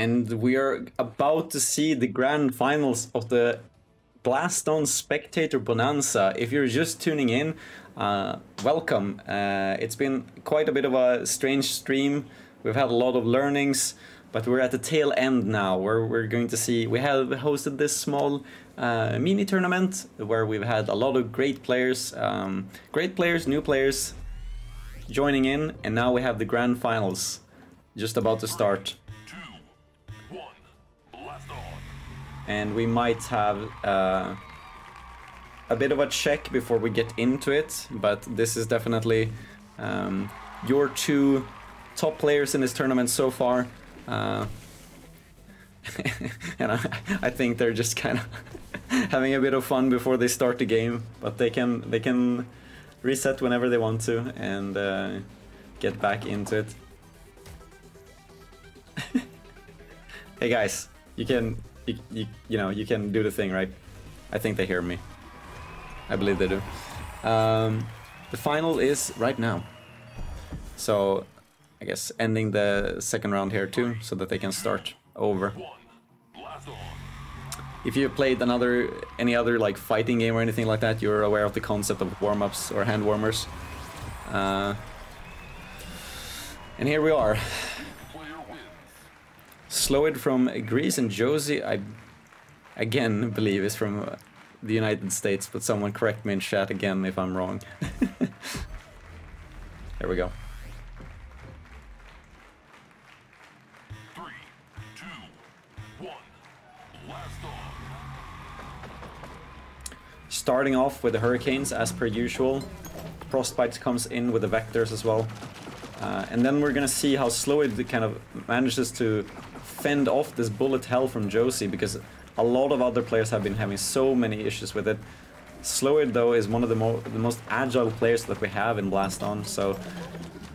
and we are about to see the grand finals of the Blastone Spectator Bonanza. If you're just tuning in, welcome. It's been quite a bit of a strange stream. We've had a lot of learnings, but we're at the tail end now, where we're going to see... We have hosted this small mini tournament where we've had a lot of great players, new players joining in, and now we have the grand finals just about to start. 2, 1, blast on. And we might have a bit of a check before we get into it, but this is definitely your two top players in this tournament so far. And I think they're just kind of having a bit of fun before they start the game, but they can reset whenever they want to and get back into it. Hey guys, you can do the thing, right? I think they hear me. I believe they do. The final is right now, so I guess ending the second round here too, so that they can start over. If you've played any other like fighting game or anything like that, you're aware of the concept of warm-ups or hand warmers. And here we are. Slowed from Greece, and Josie, I again believe, is from the United States, but someone correct me in chat again if I'm wrong. There we go. 3, 2, 1, blast on. Starting off with the Hurricanes as per usual. Frostbite comes in with the Vectors as well. And then we're gonna see how Slowid kind of manages to fend off this bullet hell from Josie, because a lot of other players have been having so many issues with it. Slowid though is one of the most agile players that we have in Blast On, so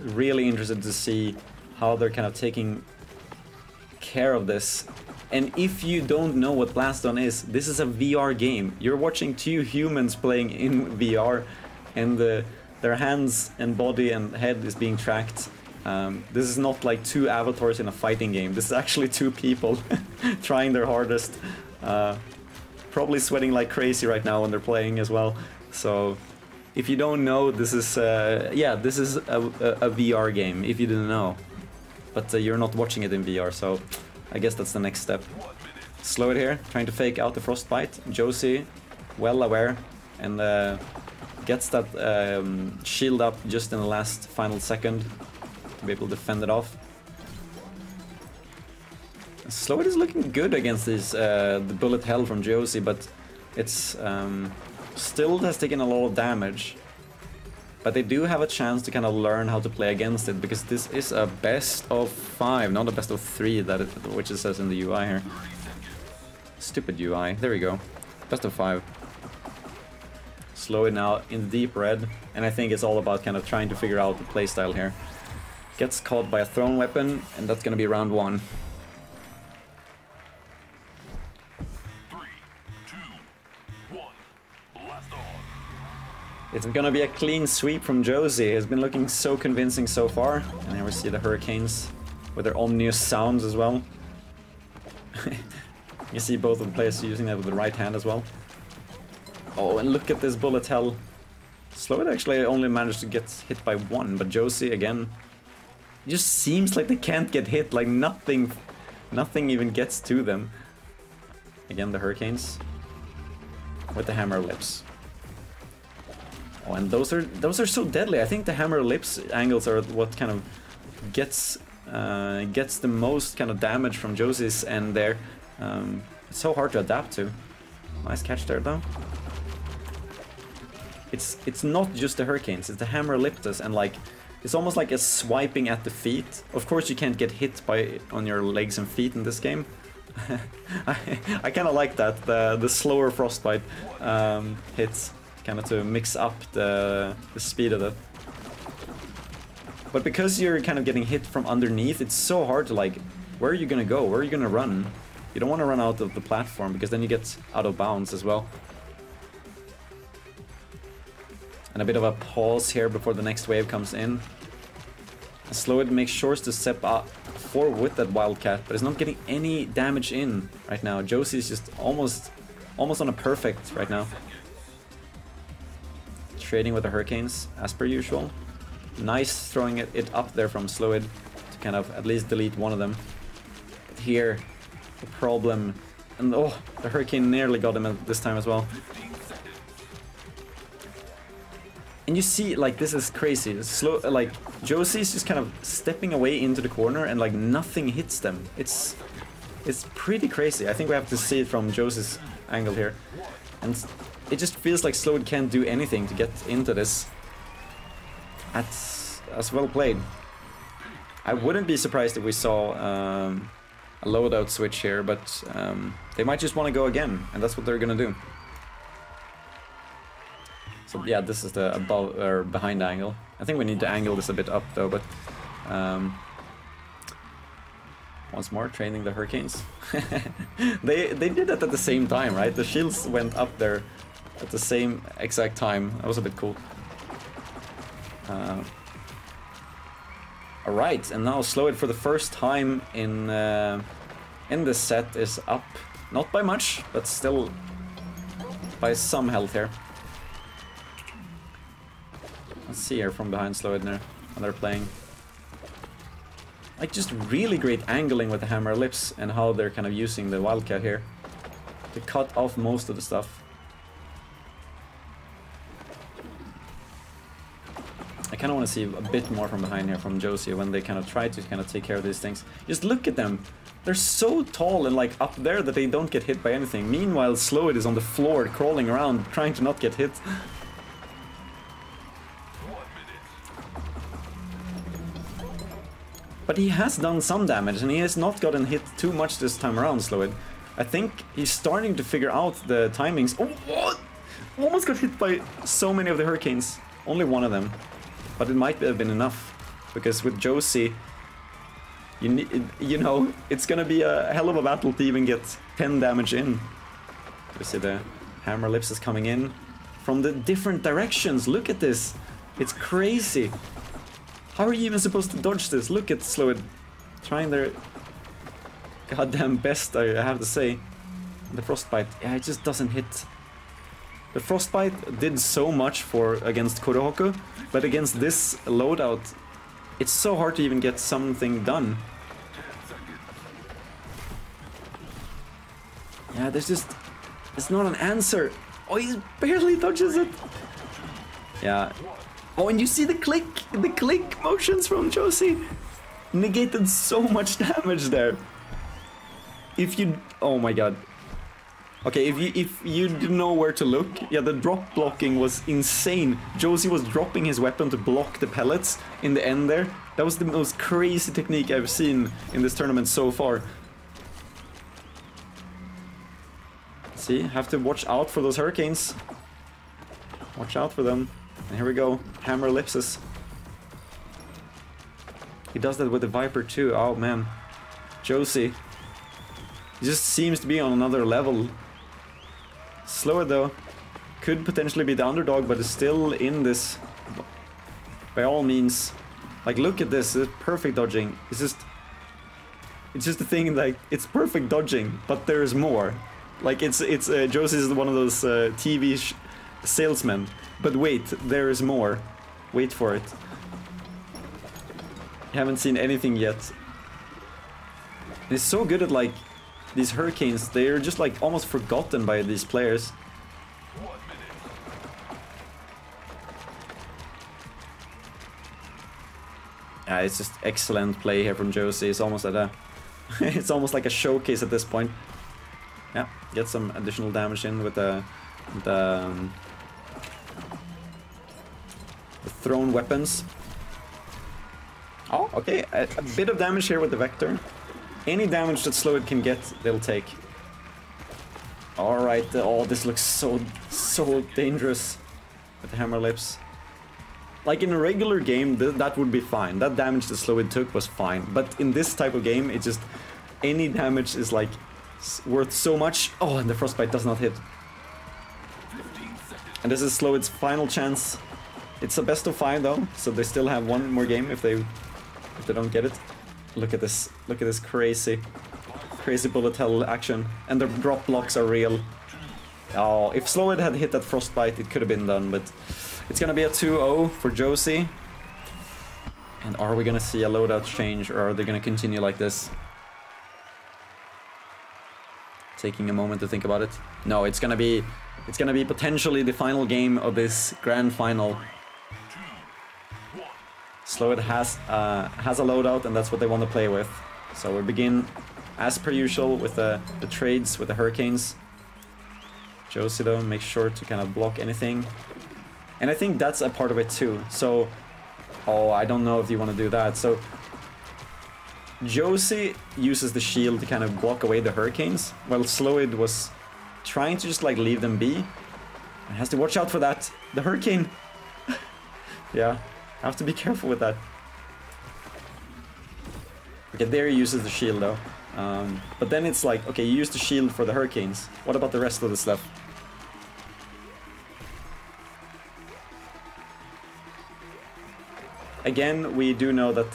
really interested to see how they're kind of taking care of this. And if you don't know what Blast On is, this is a VR game. You're watching two humans playing in VR, and their hands and body and head is being tracked. This is not like two avatars in a fighting game. This is actually two people trying their hardest. Probably sweating like crazy right now when they're playing as well. So if you don't know, this is this is a VR game, if you didn't know. But you're not watching it in VR, so I guess that's the next step. Slow it here, trying to fake out the Frostbite. Josie, well aware, and gets that shield up just in the last final second to be able to fend it off. Slowit is looking good against this the bullet hell from Josie, but it's still has taken a lot of damage. But they do have a chance to kind of learn how to play against it, because this is a best of 5, not a best of 3, which it says in the UI here. Stupid UI. There we go. Best of 5. Slowit now in deep red, and I think it's all about kind of trying to figure out the playstyle here. Gets caught by a thrown weapon, and that's gonna be round 1. 3, 2, 1, blast on. It's gonna be a clean sweep from Josie. It's been looking so convincing so far. And here we see the Hurricanes with their ominous sounds as well. You see both of the players using that with the right hand as well. Oh, and look at this bullet hell. Slowit actually only managed to get hit by 1, but Josie again. It just seems like they can't get hit, like nothing even gets to them. Again, the Hurricanes with the hammer lips. Oh, and those are so deadly. I think the hammer lips angles are what kind of gets the most kind of damage from Josie's end there. It's so hard to adapt to. Nice catch there though. It's not just the Hurricanes, it's the hammer liptus, and like it's almost like a swiping at the feet. Of course you can't get hit on your legs and feet in this game. I kind of like that, the slower Frostbite hits, kind of to mix up the speed of it. But because you're kind of getting hit from underneath, it's so hard to like, where are you gonna go? Where are you gonna run? You don't want to run out of the platform, because then you get out of bounds as well. And a bit of a pause here before the next wave comes in. Slowit makes sure to step up before with that Wildcat, but it's not getting any damage in right now. Josie is just almost on a perfect right now. Trading with the Hurricanes, as per usual. Nice throwing it up there from Slowid to kind of at least delete one of them. But here, the problem... And oh, the Hurricane nearly got him this time as well. And you see, like, this is crazy. Slow, like, Josie's just kind of stepping away into the corner and, like, nothing hits them. It's pretty crazy. I think we have to see it from Josie's angle here. And it just feels like Slowid can't do anything to get into this. That's well played. I wouldn't be surprised if we saw a loadout switch here, but they might just want to go again, and that's what they're gonna do. So yeah, this is the above or behind angle. I think we need to angle this a bit up though, but once more training the Hurricanes. they did that at the same time, right? The shields went up there at the same exact time. That was a bit cool. Alright, and now Slowid for the first time in this set is up, not by much, but still by some health here. Let's see here from behind Slowid now, when they're playing. Like, just really great angling with the Hammer Lips and how they're kind of using the Wildcat here to cut off most of the stuff. I kind of want to see a bit more from behind here from Josie when they kind of try to kind of take care of these things. Just look at them. They're so tall and like up there that they don't get hit by anything. Meanwhile, Slowid is on the floor crawling around trying to not get hit. But he has done some damage and he has not gotten hit too much this time around, Slowid. I think he's starting to figure out the timings. Oh, what? Almost got hit by so many of the Hurricanes. Only one of them. But it might have been enough, because with Josie, you know, it's gonna be a hell of a battle to even get 10 damage in. You see the Hammer Lips is coming in from the different directions. Look at this. It's crazy. How are you even supposed to dodge this? Look at Slowid trying their goddamn best, I have to say. The Frostbite, yeah, it just doesn't hit. The Frostbite did so much against Kurohoku, but against this loadout, it's so hard to even get something done. Yeah, it's not an answer. Oh, he barely dodges it. Yeah. Oh, and you see the click motions from Josie. Negated so much damage there. Oh my god. Okay, if you didn't know where to look, yeah, the drop blocking was insane. Josie was dropping his weapon to block the pellets in the end there. That was the most crazy technique I've seen in this tournament so far. See, have to watch out for those Hurricanes. Watch out for them. And here we go, Hammer Lipses. He does that with the Viper too. Oh man, Josie. He just seems to be on another level. Slower though, could potentially be the underdog, but is still in this by all means. Like, look at this, it's perfect dodging. It's just a thing, like, it's perfect dodging, but there's more. Like, Josie's one of those TV salesmen. But wait, there is more. Wait for it. You haven't seen anything yet. He's so good at, like, these Hurricanes. They're just, like, almost forgotten by these players. Yeah, it's just excellent play here from Josie. It's almost at it's almost like a showcase at this point. Yeah, get some additional damage in with the thrown weapons. Oh, okay, a bit of damage here with the Vector. Any damage that Slowid can get, they'll take. Alright, oh, this looks so dangerous with the Hammer Lips. Like, in a regular game, that would be fine. That damage that Slowid took was fine. But in this type of game, it just... any damage is, like, worth so much. Oh, and the Frostbite does not hit. And this is Slowid's final chance. It's a best of 5 though, so they still have one more game if they don't get it. Look at this. Look at this crazy bullet hell action. And the drop blocks are real. Oh, if Slowid had hit that frostbite, it could have been done, but it's gonna be a 2-0 for Josie. And are we gonna see a loadout change, or are they gonna continue like this? Taking a moment to think about it. No, it's gonna be potentially the final game of this grand final. Slowid has a loadout, and that's what they want to play with. So we begin, as per usual, with the trades with the Hurricanes. Josie though, make sure to kind of block anything. And I think that's a part of it too. So, oh, I don't know if you want to do that. So, Josie uses the shield to kind of block away the Hurricanes, while Slowid was trying to just like leave them be. And has to watch out for that. The Hurricane. Yeah, I have to be careful with that. Okay, there he uses the shield though. But then it's like, okay, you use the shield for the Hurricanes. What about the rest of the stuff? Again, we do know that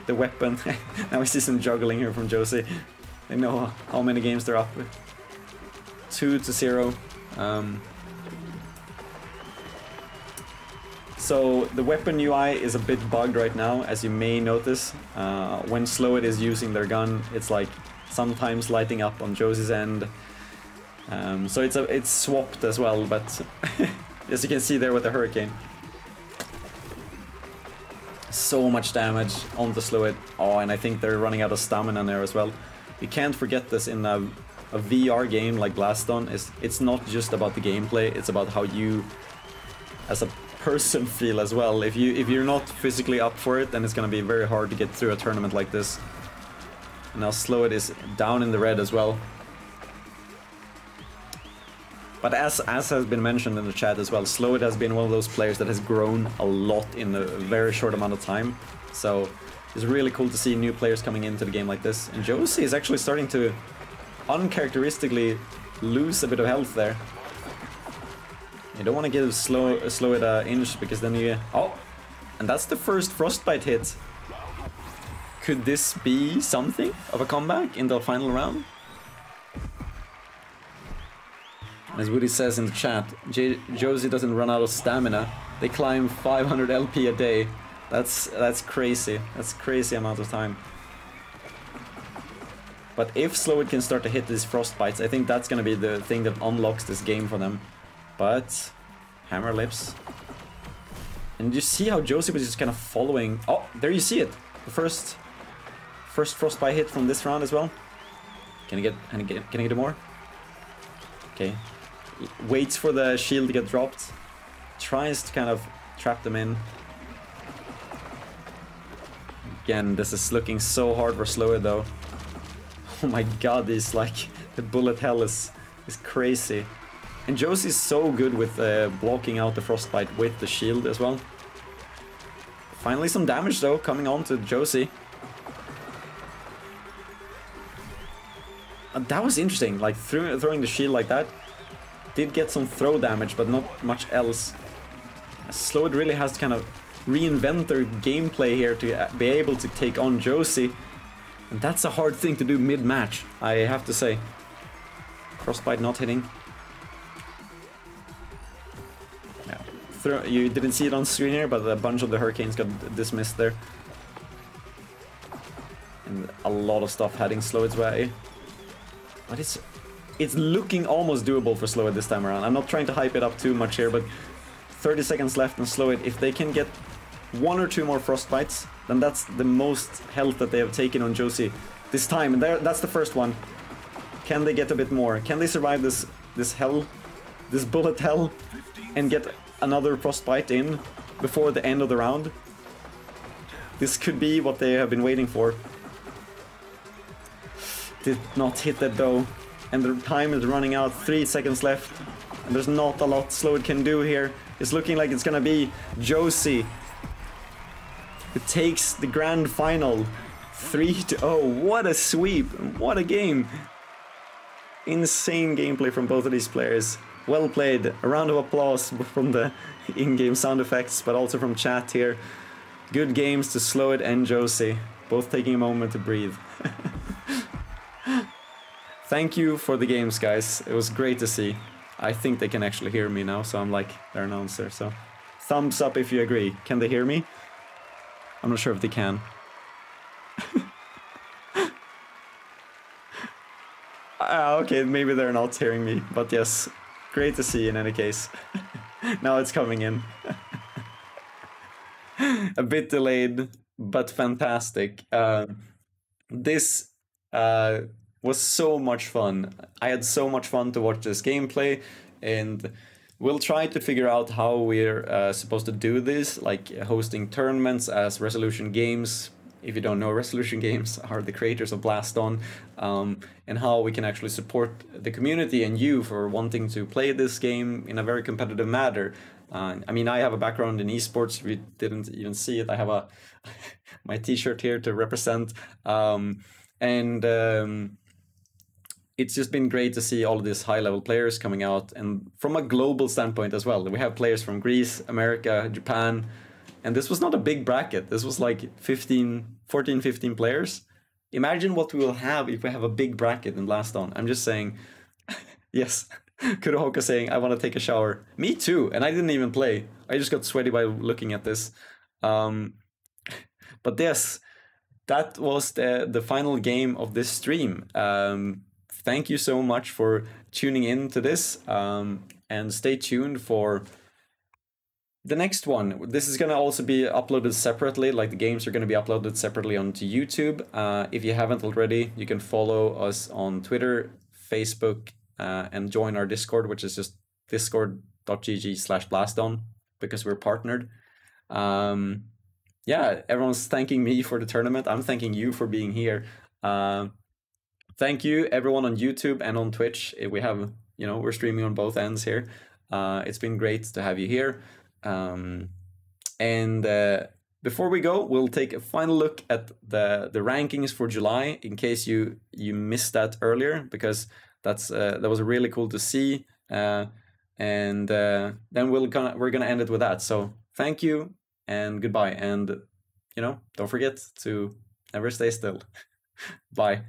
the weapon... Now we see some juggling here from Josie. They know how many games they're up with. 2-0. So the weapon UI is a bit bugged right now, as you may notice. When Slowid is using their gun, it's like sometimes lighting up on Josie's end. So it's swapped as well, but as you can see there with the Hurricane. So much damage on the Slowid. Oh, and I think they're running out of stamina there as well. You can't forget this in a VR game like Blaston. It's not just about the gameplay, it's about how you as a person feel as well. If you're not physically up for it, then it's gonna be very hard to get through a tournament like this. And now Slowid is down in the red as well. But as has been mentioned in the chat as well, Slowid has been one of those players that has grown a lot in a very short amount of time. So it's really cool to see new players coming into the game like this. And Josie is actually starting to uncharacteristically lose a bit of health there. You don't want to give Slowid an inch, because then you... Oh! And that's the first frostbite hit. Could this be something of a comeback in the final round? As Woody says in the chat, Josie doesn't run out of stamina. They climb 500 LP a day. That's crazy. That's crazy amount of time. But if Slowid can start to hit these frostbites, I think that's gonna be the thing that unlocks this game for them. But Hammer Lips. And you see how Josie was just kind of following. Oh, there you see it. The first frostbite hit from this round as well. Can I get more? Okay. Waits for the shield to get dropped. Tries to kind of trap them in. Again, this is looking so hard for Slowid though. Oh my god, these like the bullet hell is crazy. And Josie's so good with blocking out the frostbite with the shield as well. Finally some damage though coming on to Josie. That was interesting, like throwing the shield like that. Did get some throw damage, but not much else. Slowid really has to kind of reinvent their gameplay here to be able to take on Josie. And that's a hard thing to do mid-match, I have to say. Frostbite not hitting. Yeah. You didn't see it on screen here, but a bunch of the Hurricanes got dismissed there. And a lot of stuff heading Slowid's way. But it's looking almost doable for Slowid this time around. I'm not trying to hype it up too much here, but 30 seconds left and Slowid, if they can get 1 or 2 more frostbites, then that's the most health that they have taken on Josie this time. And that's the first one. Can they get a bit more? Can they survive this hell, this bullet hell, and get another frostbite in before the end of the round? This could be what they have been waiting for. Did not hit that though. And the time is running out, 3 seconds left. And there's not a lot Slowid can do here. It's looking like it's gonna be Josie who takes the grand final. 3-0. What a sweep. What a game. Insane gameplay from both of these players. Well played. A round of applause from the in-game sound effects, but also from chat here. Good games to Slowid and Josie. both taking a moment to breathe. Thank you for the games, guys. It was great to see. I think they can actually hear me now, so I'm like their announcer. So thumbs up if you agree. Can they hear me? I'm not sure if they can. Okay, maybe they're not hearing me, but yes, great to see in any case. Now it's coming in. A bit delayed, but fantastic. This was so much fun. I had so much fun to watch this gameplay, and we'll try to figure out how we're supposed to do this, like hosting tournaments as Resolution Games. If you don't know, Resolution Games are the creators of Blaston, and how we can actually support the community and you for wanting to play this game in a very competitive manner. I mean, I have a background in esports. If you didn't even see it, I have a my T-shirt here to represent, it's just been great to see all of these high-level players coming out, and from a global standpoint as well. We have players from Greece, America, Japan, and this was not a big bracket. This was like 14, 15 players. Imagine what we will have if we have a big bracket in Blaston. I'm just saying, yes. Kurohoka saying, I want to take a shower. Me too, and I didn't even play. I just got sweaty by looking at this. But yes, that was the final game of this stream. Thank you so much for tuning in to this, and stay tuned for the next one. This is going to also be uploaded separately, like the games are going to be uploaded separately onto YouTube. If you haven't already, you can follow us on Twitter, Facebook, and join our Discord, which is just discord.gg/Blaston, because we're partnered. Yeah, everyone's thanking me for the tournament. I'm thanking you for being here. Thank you everyone on YouTube and on Twitch. We have, we're streaming on both ends here. It's been great to have you here. Before we go, we'll take a final look at the rankings for July, in case you missed that earlier, because that was really cool to see. Then we're gonna end it with that. So thank you and goodbye, and don't forget to never stay still. Bye.